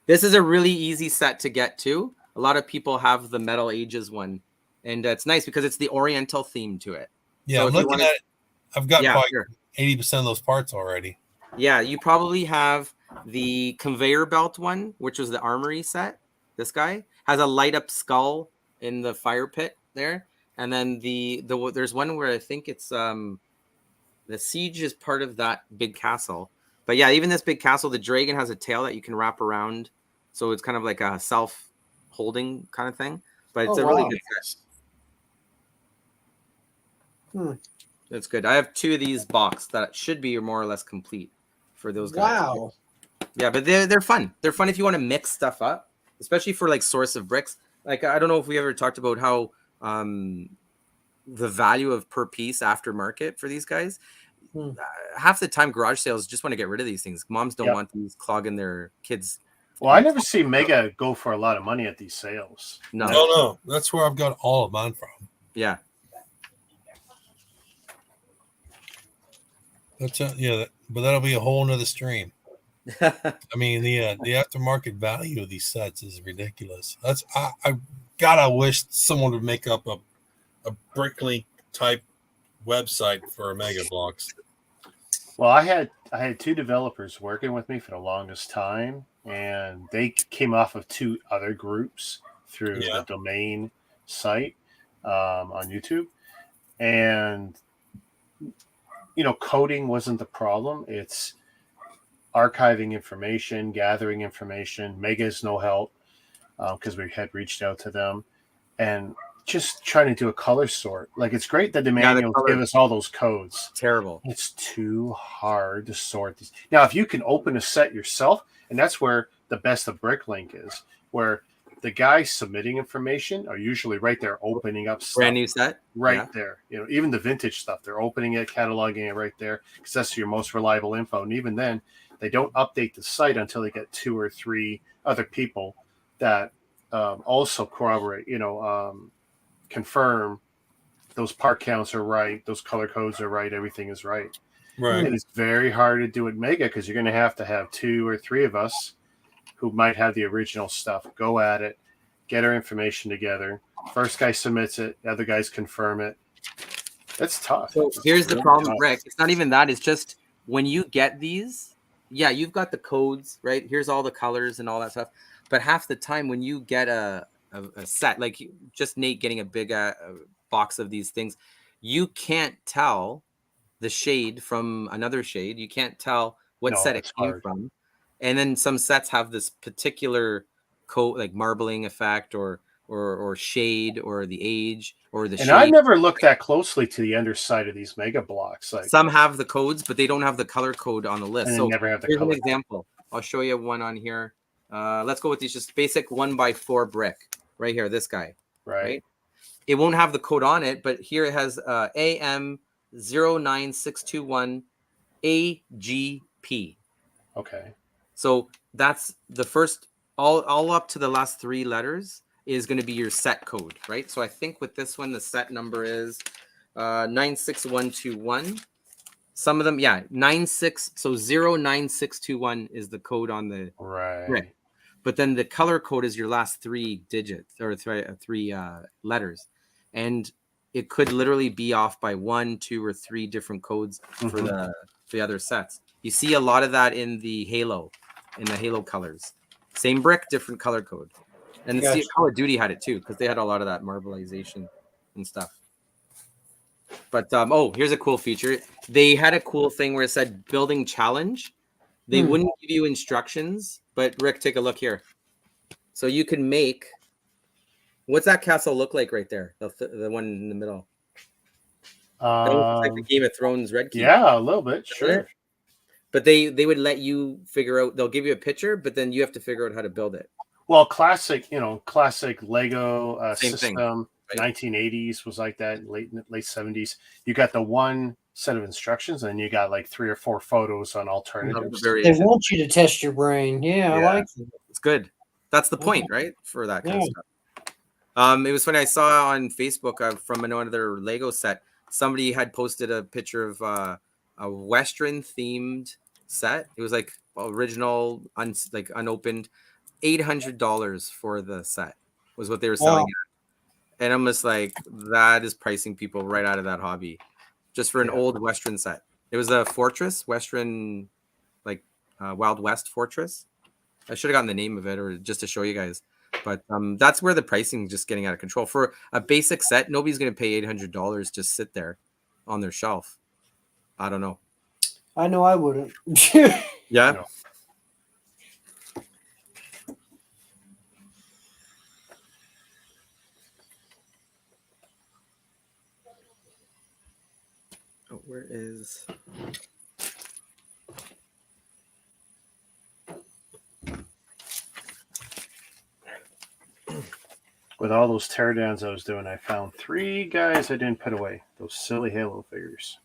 This is a really easy set to get to. A lot of people have the Metal Ages one. And it's nice because it's the Oriental theme to it. Yeah, So I'm if you looking wanna- at it. I've got probably sure. 80% of those parts already. Yeah, you probably have the conveyor belt one, which was the armory set. This guy has a light up skull in the fire pit there. And then there's one where I think it's the siege is part of that big castle. But yeah, even this big castle, the dragon has a tail that you can wrap around. So it's kind of like a self-holding kind of thing. But it's a really good set. That's good. I have 2 of these boxed that should be more or less complete for those guys. Wow. Yeah, but they're fun. They're fun if you want to mix stuff up, especially for like source of bricks. Like I don't know if we ever talked about how the value of per piece aftermarket for these guys. Half the time, garage sales just want to get rid of these things. Moms don't want these clogging their kids. Well, I never see Mega go for a lot of money at these sales. No. That's where I've got all of mine from. Yeah. That's but that'll be a whole nother stream. I mean, the aftermarket value of these sets is ridiculous. I wish someone would make up a Bricklink type website for Mega Blocks. Well, I had 2 developers working with me for the longest time, and they came off of 2 other groups through the domain site on YouTube. And coding wasn't the problem. It's archiving information, gathering information. Mega is no help because we had reached out to them, and just trying to do a color sort. Like, it's great that the manuals give us all those codes. Terrible. It's too hard to sort these. Now, if you can open a set yourself, and that's where the best of Bricklink is, where the guys submitting information are usually right there opening up stuff. Brand new set? Right there. Even the vintage stuff, they're opening it, cataloging it right there, because that's your most reliable info. And even then, they don't update the site until they get 2 or 3 other people that also corroborate, confirm those part counts are right, those color codes are right, everything is right. Right. And it's very hard to do at Mega because you're going to have 2 or 3 of us who might have the original stuff go at it, get our information together. First guy submits it, the other guys confirm it. That's tough. So here's the problem, Rick. It's not even that. It's just when you get these, you've got the codes, right? Here's all the colors and all that stuff. But half the time when you get a set, like just Nate getting a big box of these things, you can't tell the shade from another shade. You can't tell what set it came from. And then some sets have this particular coat, like marbling effect or shade or the age or the shade. And I never looked that closely to the underside of these Mega Blocks. Like, some have the codes, but they don't have the color code on the list. And so never have the here's color an example. I'll show you one on here. Let's go with these just basic 1x4 brick right here. This guy, right? It won't have the code on it, but here it has AM09621 AGP. Okay. So that's the first, all up to the last 3 letters is going to be your set code, right? So I think with this one, the set number is 96121. Some of them, 96. So 09621 is the code on the right. But then the color code is your last 3 digits or 3 letters, and it could literally be off by 1, 2, or 3 different codes for the other sets. You see a lot of that in the Halo colors. Same brick, different color code. And see, Call of Duty had it too because they had a lot of that marbleization and stuff. But here's a cool feature. They had a cool thing where it said building challenge. They wouldn't give you instructions, but Rick, take a look here. So you can make, what's that castle look like right there? The one in the middle. That looks like the Game of Thrones Red Keep. Yeah, a little bit, sure. But they would let you figure out, they'll give you a picture, but then you have to figure out how to build it. Well, classic Lego Same system, thing, right? 1980s was like that, late 70s. You got the one set of instructions, and you got like 3 or 4 photos on alternatives. They variation. want you to test your brain. Yeah, I Yeah. like it. It's good. That's the point, right? For that kind of Yeah. stuff. It was funny. I saw on Facebook from another Lego set. Somebody had posted a picture of a Western themed set. It was like original, like unopened, $800 for the set was what they were selling it. And I'm just like, that is pricing people right out of that hobby, just for an old Western set. It was a fortress, Western, like Wild West fortress. I should have gotten the name of it, or just to show you guys. But that's where the pricing is just getting out of control. For a basic set, nobody's going to pay $800 to sit there on their shelf. I don't know. I know I wouldn't. Yeah. No. Oh, where is... With all those teardowns I was doing, I found 3 guys I didn't put away. Those silly Halo figures.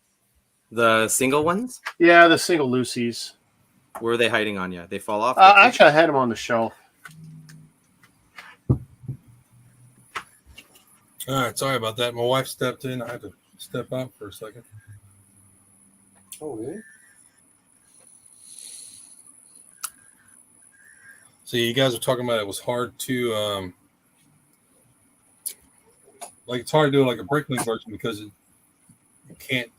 The single ones? Yeah, the single Lucy's. Where are they hiding on you? They fall off? Actually, I had them on the shelf. All right, sorry about that. My wife stepped in. I had to step out for a second. Oh, yeah. So you guys are talking about it was hard to like it's hard to do like a Bricklink version because you can't.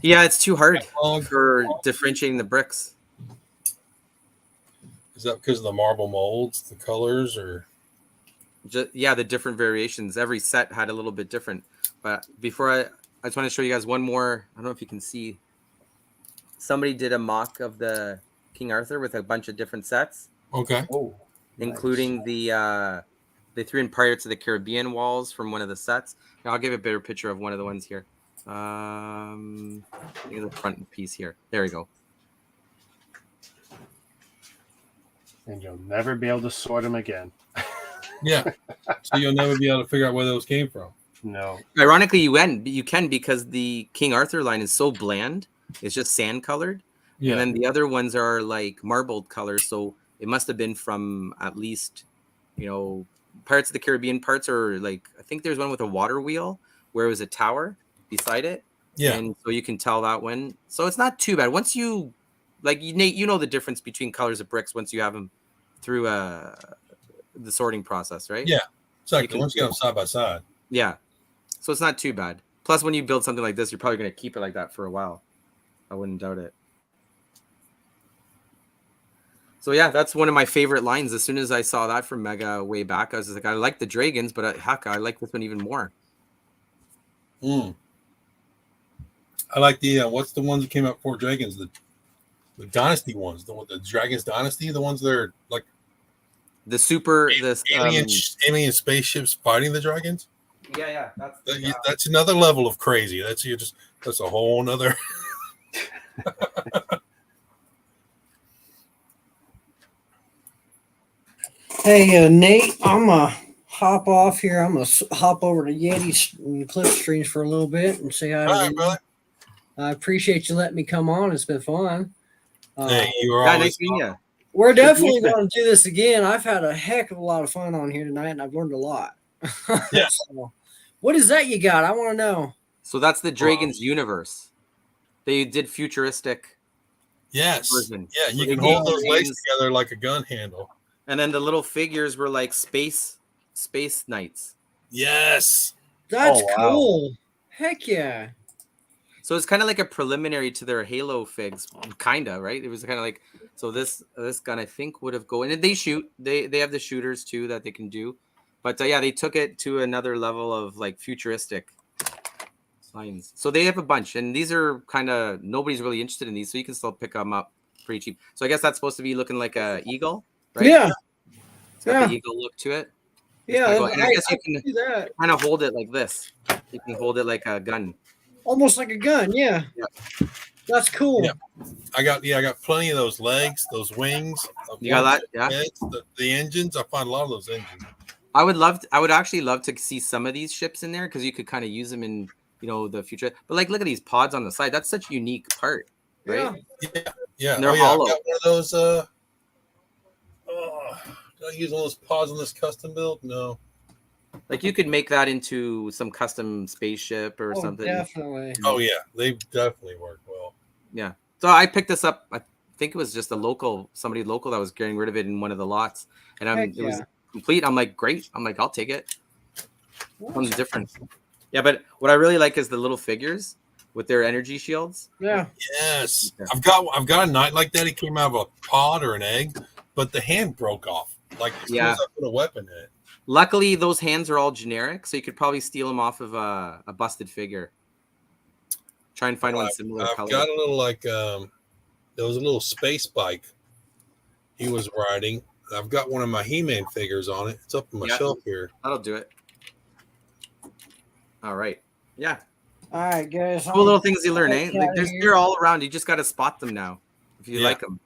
Yeah, it's too hard Catalog. for differentiating the bricks. Is that because of the marble molds, the colors, or? Yeah, the different variations. Every set had a little bit different. But before I just want to show you guys one more. I don't know if you can see. Somebody did a mock of the King Arthur with a bunch of different sets, Okay. Oh, including the they threw in Pirates of the Caribbean walls from one of the sets. Now, I'll give a better picture of one of the ones here. I think the front piece here. There we go. and you'll never be able to sort them again. Yeah. So you'll never be able to figure out where those came from. No. Ironically, you can because the King Arthur line is so bland. It's just sand colored. Yeah. And then the other ones are like marbled colors. So it must have been from at least, Pirates of the Caribbean parts, or like, I think there's one with a water wheel where it was a tower beside it. Yeah. And so you can tell that one. So it's not too bad. Once you, like, Nate, you know the difference between colors of bricks once you have them through the sorting process, right? Yeah. Exactly. can- Once you get them side by side. Yeah. So it's not too bad. Plus, when you build something like this, you're probably going to keep it like that for a while. I wouldn't doubt it. So yeah, that's one of my favorite lines. As soon as I saw that from Mega way back, I was just like, I like the dragons, but heck, I like this one even more. I like the what's the ones that came out for dragons? The dynasty ones, the dragons dynasty, the ones that are like The super, alien spaceships fighting the dragons. yeah, That's another level of crazy. That's a whole nother. Hey, Nate, I'm going to hop off here. I'm going to hop over to Yeti and Cliff Streams for a little bit and say hi. All right, brother. I appreciate you letting me come on. It's been fun. Hey, you are yeah, always nice meeting you. We're definitely going to do this again. I've had a heck of a lot of fun on here tonight, and I've learned a lot. Yeah. So, what is that you got? I want to know. So that's the Dragons universe. They did futuristic. Yes. version. Yeah, you So can they hold gave those legs together like a gun handle. And then the little figures were like space knights. Yes. That's Oh, wow. cool. Heck yeah. So it's kind of like a preliminary to their Halo figs, kinda, right? It was kind of like, so this gun I think would have go, and they shoot. They have the shooters too that they can do, but yeah, they took it to another level of like futuristic signs. So they have a bunch, and these are kind of, nobody's really interested in these, so you can still pick them up pretty cheap. So I guess that's supposed to be looking like a eagle, right? Yeah. It's got the eagle look to it. Yeah. kinda cool. And I guess you can can do that. kind of hold it like this. You can hold it like a gun. Almost like a gun. Yeah. Yeah. That's cool. Yeah. I got plenty of those legs, those wings. You got that? Yeah. Heads, the engines. I find a lot of those engines. I would actually love to see some of these ships in there because you could kind of use them in the future. But like, look at these pods on the side. That's such a unique part, right? Yeah. And they're Oh, yeah. hollow. I've got one of those. Did I use one of those pods on this custom build? No. Like you could make that into some custom spaceship or something. Definitely. Oh yeah, they definitely work well. Yeah. So I picked this up. I think it was just somebody local that was getting rid of it in one of the lots, and it was complete. I'm like, great. I'm like, I'll take it. Something different. Yeah, but what I really like is the little figures with their energy shields. Yeah. Yes, I've got a knight like that. He came out of a pod or an egg, but the hand broke off. Like as soon as I put a weapon in it. Luckily, those hands are all generic, so you could probably steal them off of a busted figure. Try and find one similar I've color. got a little there was a little space bike he was riding. I've got one of my He-Man figures on it. It's up on my shelf here. That'll do it. All right. Yeah. All right, guys. Cool little things you learn, eh? Like, they're all around. You just got to spot them now if you like them.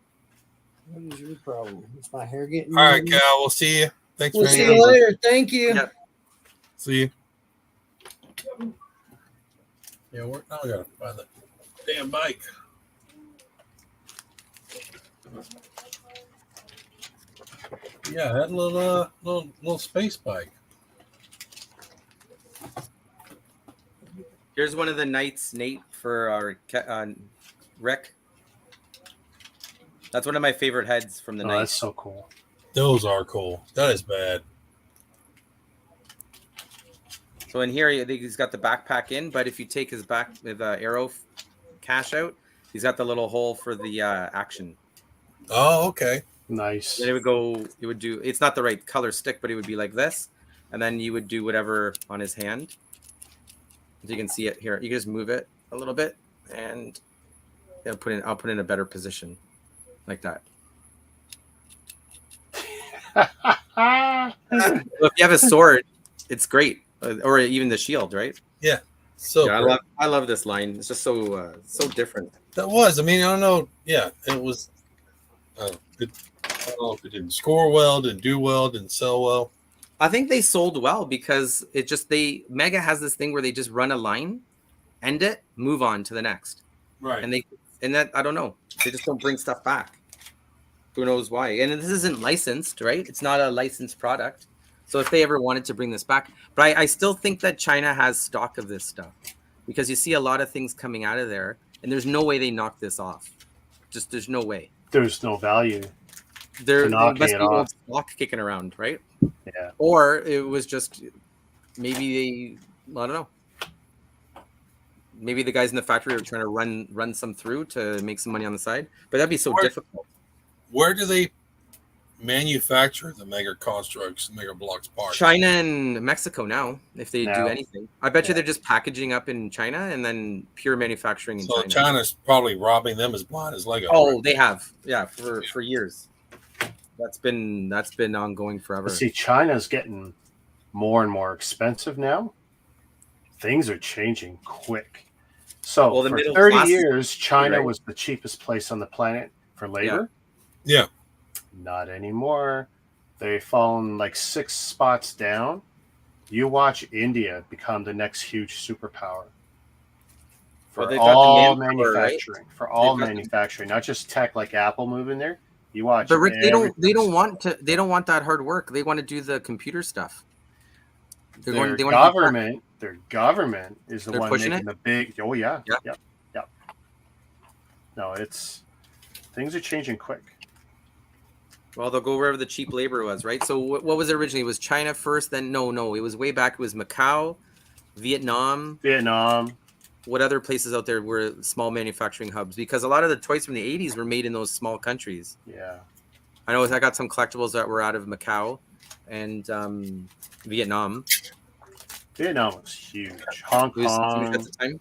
What is your problem? Is my hair getting? All right, Cal. We'll see you. Thanks We'll for see you later. Thank you. Yep. See you. Yeah, now I gotta find the damn bike. Yeah, I had a little space bike. Here's one of the knights, Nate, for our Rick. That's one of my favorite heads from the knight. That's so cool. Those are cool. That is bad. So in here, he's got the backpack in, but if you take his arrow cash out, he's got the little hole for the action. Oh, okay. Nice. Then it would do, it's not the right color stick, but it would be like this. And then you would do whatever on his hand. As you can see it here, you can just move it a little bit and I'll put in a better position like that. So if you have a sword, it's great. Or even the shield, right? Yeah. So yeah, I love this line. It's just so different. That was. I mean, I don't know. Yeah, it was. Good. I don't know if it didn't score well, didn't do well, didn't sell well. I think they sold well because Mega has this thing where they just run a line, end it, move on to the next. Right. And that I don't know. They just don't bring stuff back. Who knows why? And this isn't licensed, right? It's not a licensed product. So if they ever wanted to bring this back, but I still think that China has stock of this stuff because you see a lot of things coming out of there, and there's no way they knock this off. Just there's no way. There's no value. There must be old stock kicking around, right? Yeah. Or it was just maybe I don't know. Maybe the guys in the factory are trying to run some through to make some money on the side, but that'd be so difficult. Where do they manufacture the Mega Construx, Mega Blocks parts? China and Mexico now, if they do anything. I bet you they're just packaging up in China and then pure manufacturing in China. So China's probably robbing them as blind as Lego. Oh, they have. Yeah, for years. That's been ongoing forever. See, China's getting more and more expensive now. Things are changing quick. So for 30 years, China was the cheapest place on the planet for labor. Yeah. Not anymore. They've fallen like 6 spots down. You watch India become the next huge superpower for all manufacturing. Right? For all manufacturing, not just tech like Apple moving there. You watch. But Rick, they don't want that hard work. They want to do the computer stuff. Their government is the one making the big. Oh yeah. Yep. No, things are changing quick. Well, they'll go wherever the cheap labor was, right? So what was it originally? It was China first, then no. It was way back. It was Macau, Vietnam. What other places out there were small manufacturing hubs? Because a lot of the toys from the 80s were made in those small countries. Yeah. I know I got some collectibles that were out of Macau and Vietnam. Vietnam was huge. Hong Kong. At the time.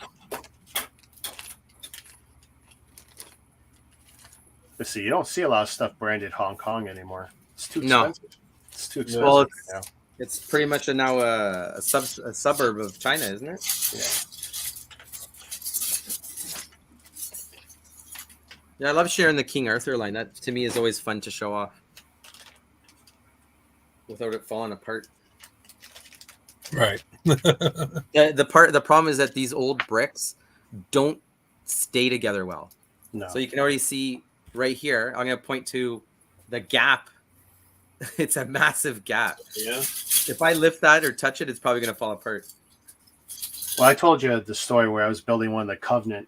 But see, you don't see a lot of stuff branded Hong Kong anymore. It's too expensive. No. It's too expensive well, now. It's pretty much now a suburb of China, isn't it? Yeah. Yeah, I love sharing the King Arthur line. That to me is always fun to show off without it falling apart. Right. The problem is that these old bricks don't stay together well. No. So you can already see right here. I'm going to point to the gap. It's a massive gap. Yeah. If I lift that or touch it, it's probably going to fall apart. Well, I told you the story where I was building one of the Covenant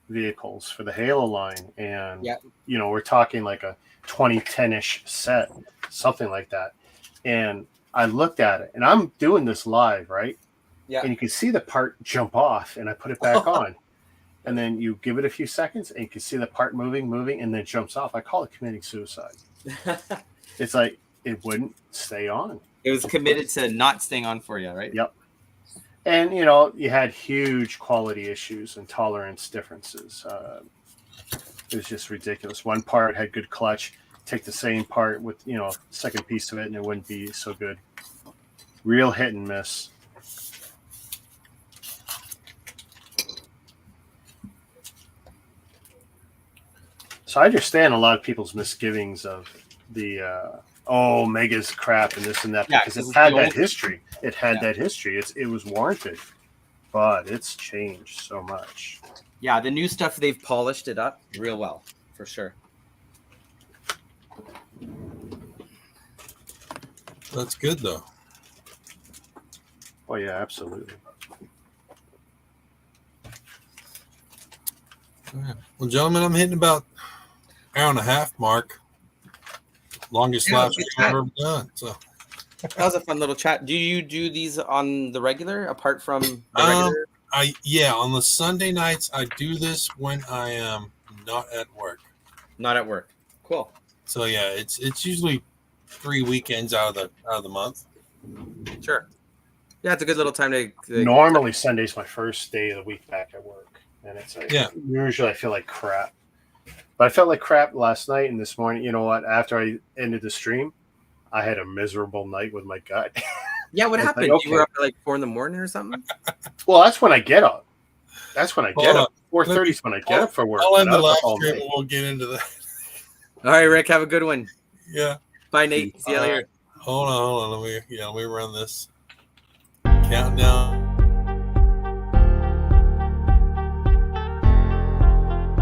vehicles for the Halo line, and we're talking like a 2010-ish set, something like that. And I looked at it, and I'm doing this live, right? Yeah. And you can see the part jump off, and I put it back on. And then you give it a few seconds, and you can see the part moving, and then it jumps off. I call it committing suicide. It's like it wouldn't stay on. It was committed to not staying on for you, right? Yep. And, you had huge quality issues and tolerance differences. It was just ridiculous. One part had good clutch. Take the same part with, second piece of it, and it wouldn't be so good. Real hit and miss. So I understand a lot of people's misgivings of the Mega's crap and this and that, because it had that history. It had that history. It was warranted, but it's changed so much. Yeah, the new stuff, they've polished it up real well, for sure. That's good, though. Oh, yeah, absolutely. Well, gentlemen, I'm hitting about hour and a half mark. Longest live stream I've ever done. So that was a fun little chat. Do you do these on the regular, apart from the regular? On the Sunday nights I do this when I am not at work. Not at work. Cool. So yeah, it's usually 3 weekends out of the month. Sure. Yeah, it's a good little time to Normally Sunday's my first day of the week back at work, and it's like usually I feel like crap. But I felt like crap last night and this morning. You know what? After I ended the stream, I had a miserable night with my gut. Yeah, what happened? Like, okay. You were up at like 4 a.m. or something? Well, that's when I get up. 4:30 is when I get up for work. I'll end the live stream and we'll get into that. All right, Rick, have a good one. Yeah. Bye, Nate. See you later. Hold on. Let me run this countdown.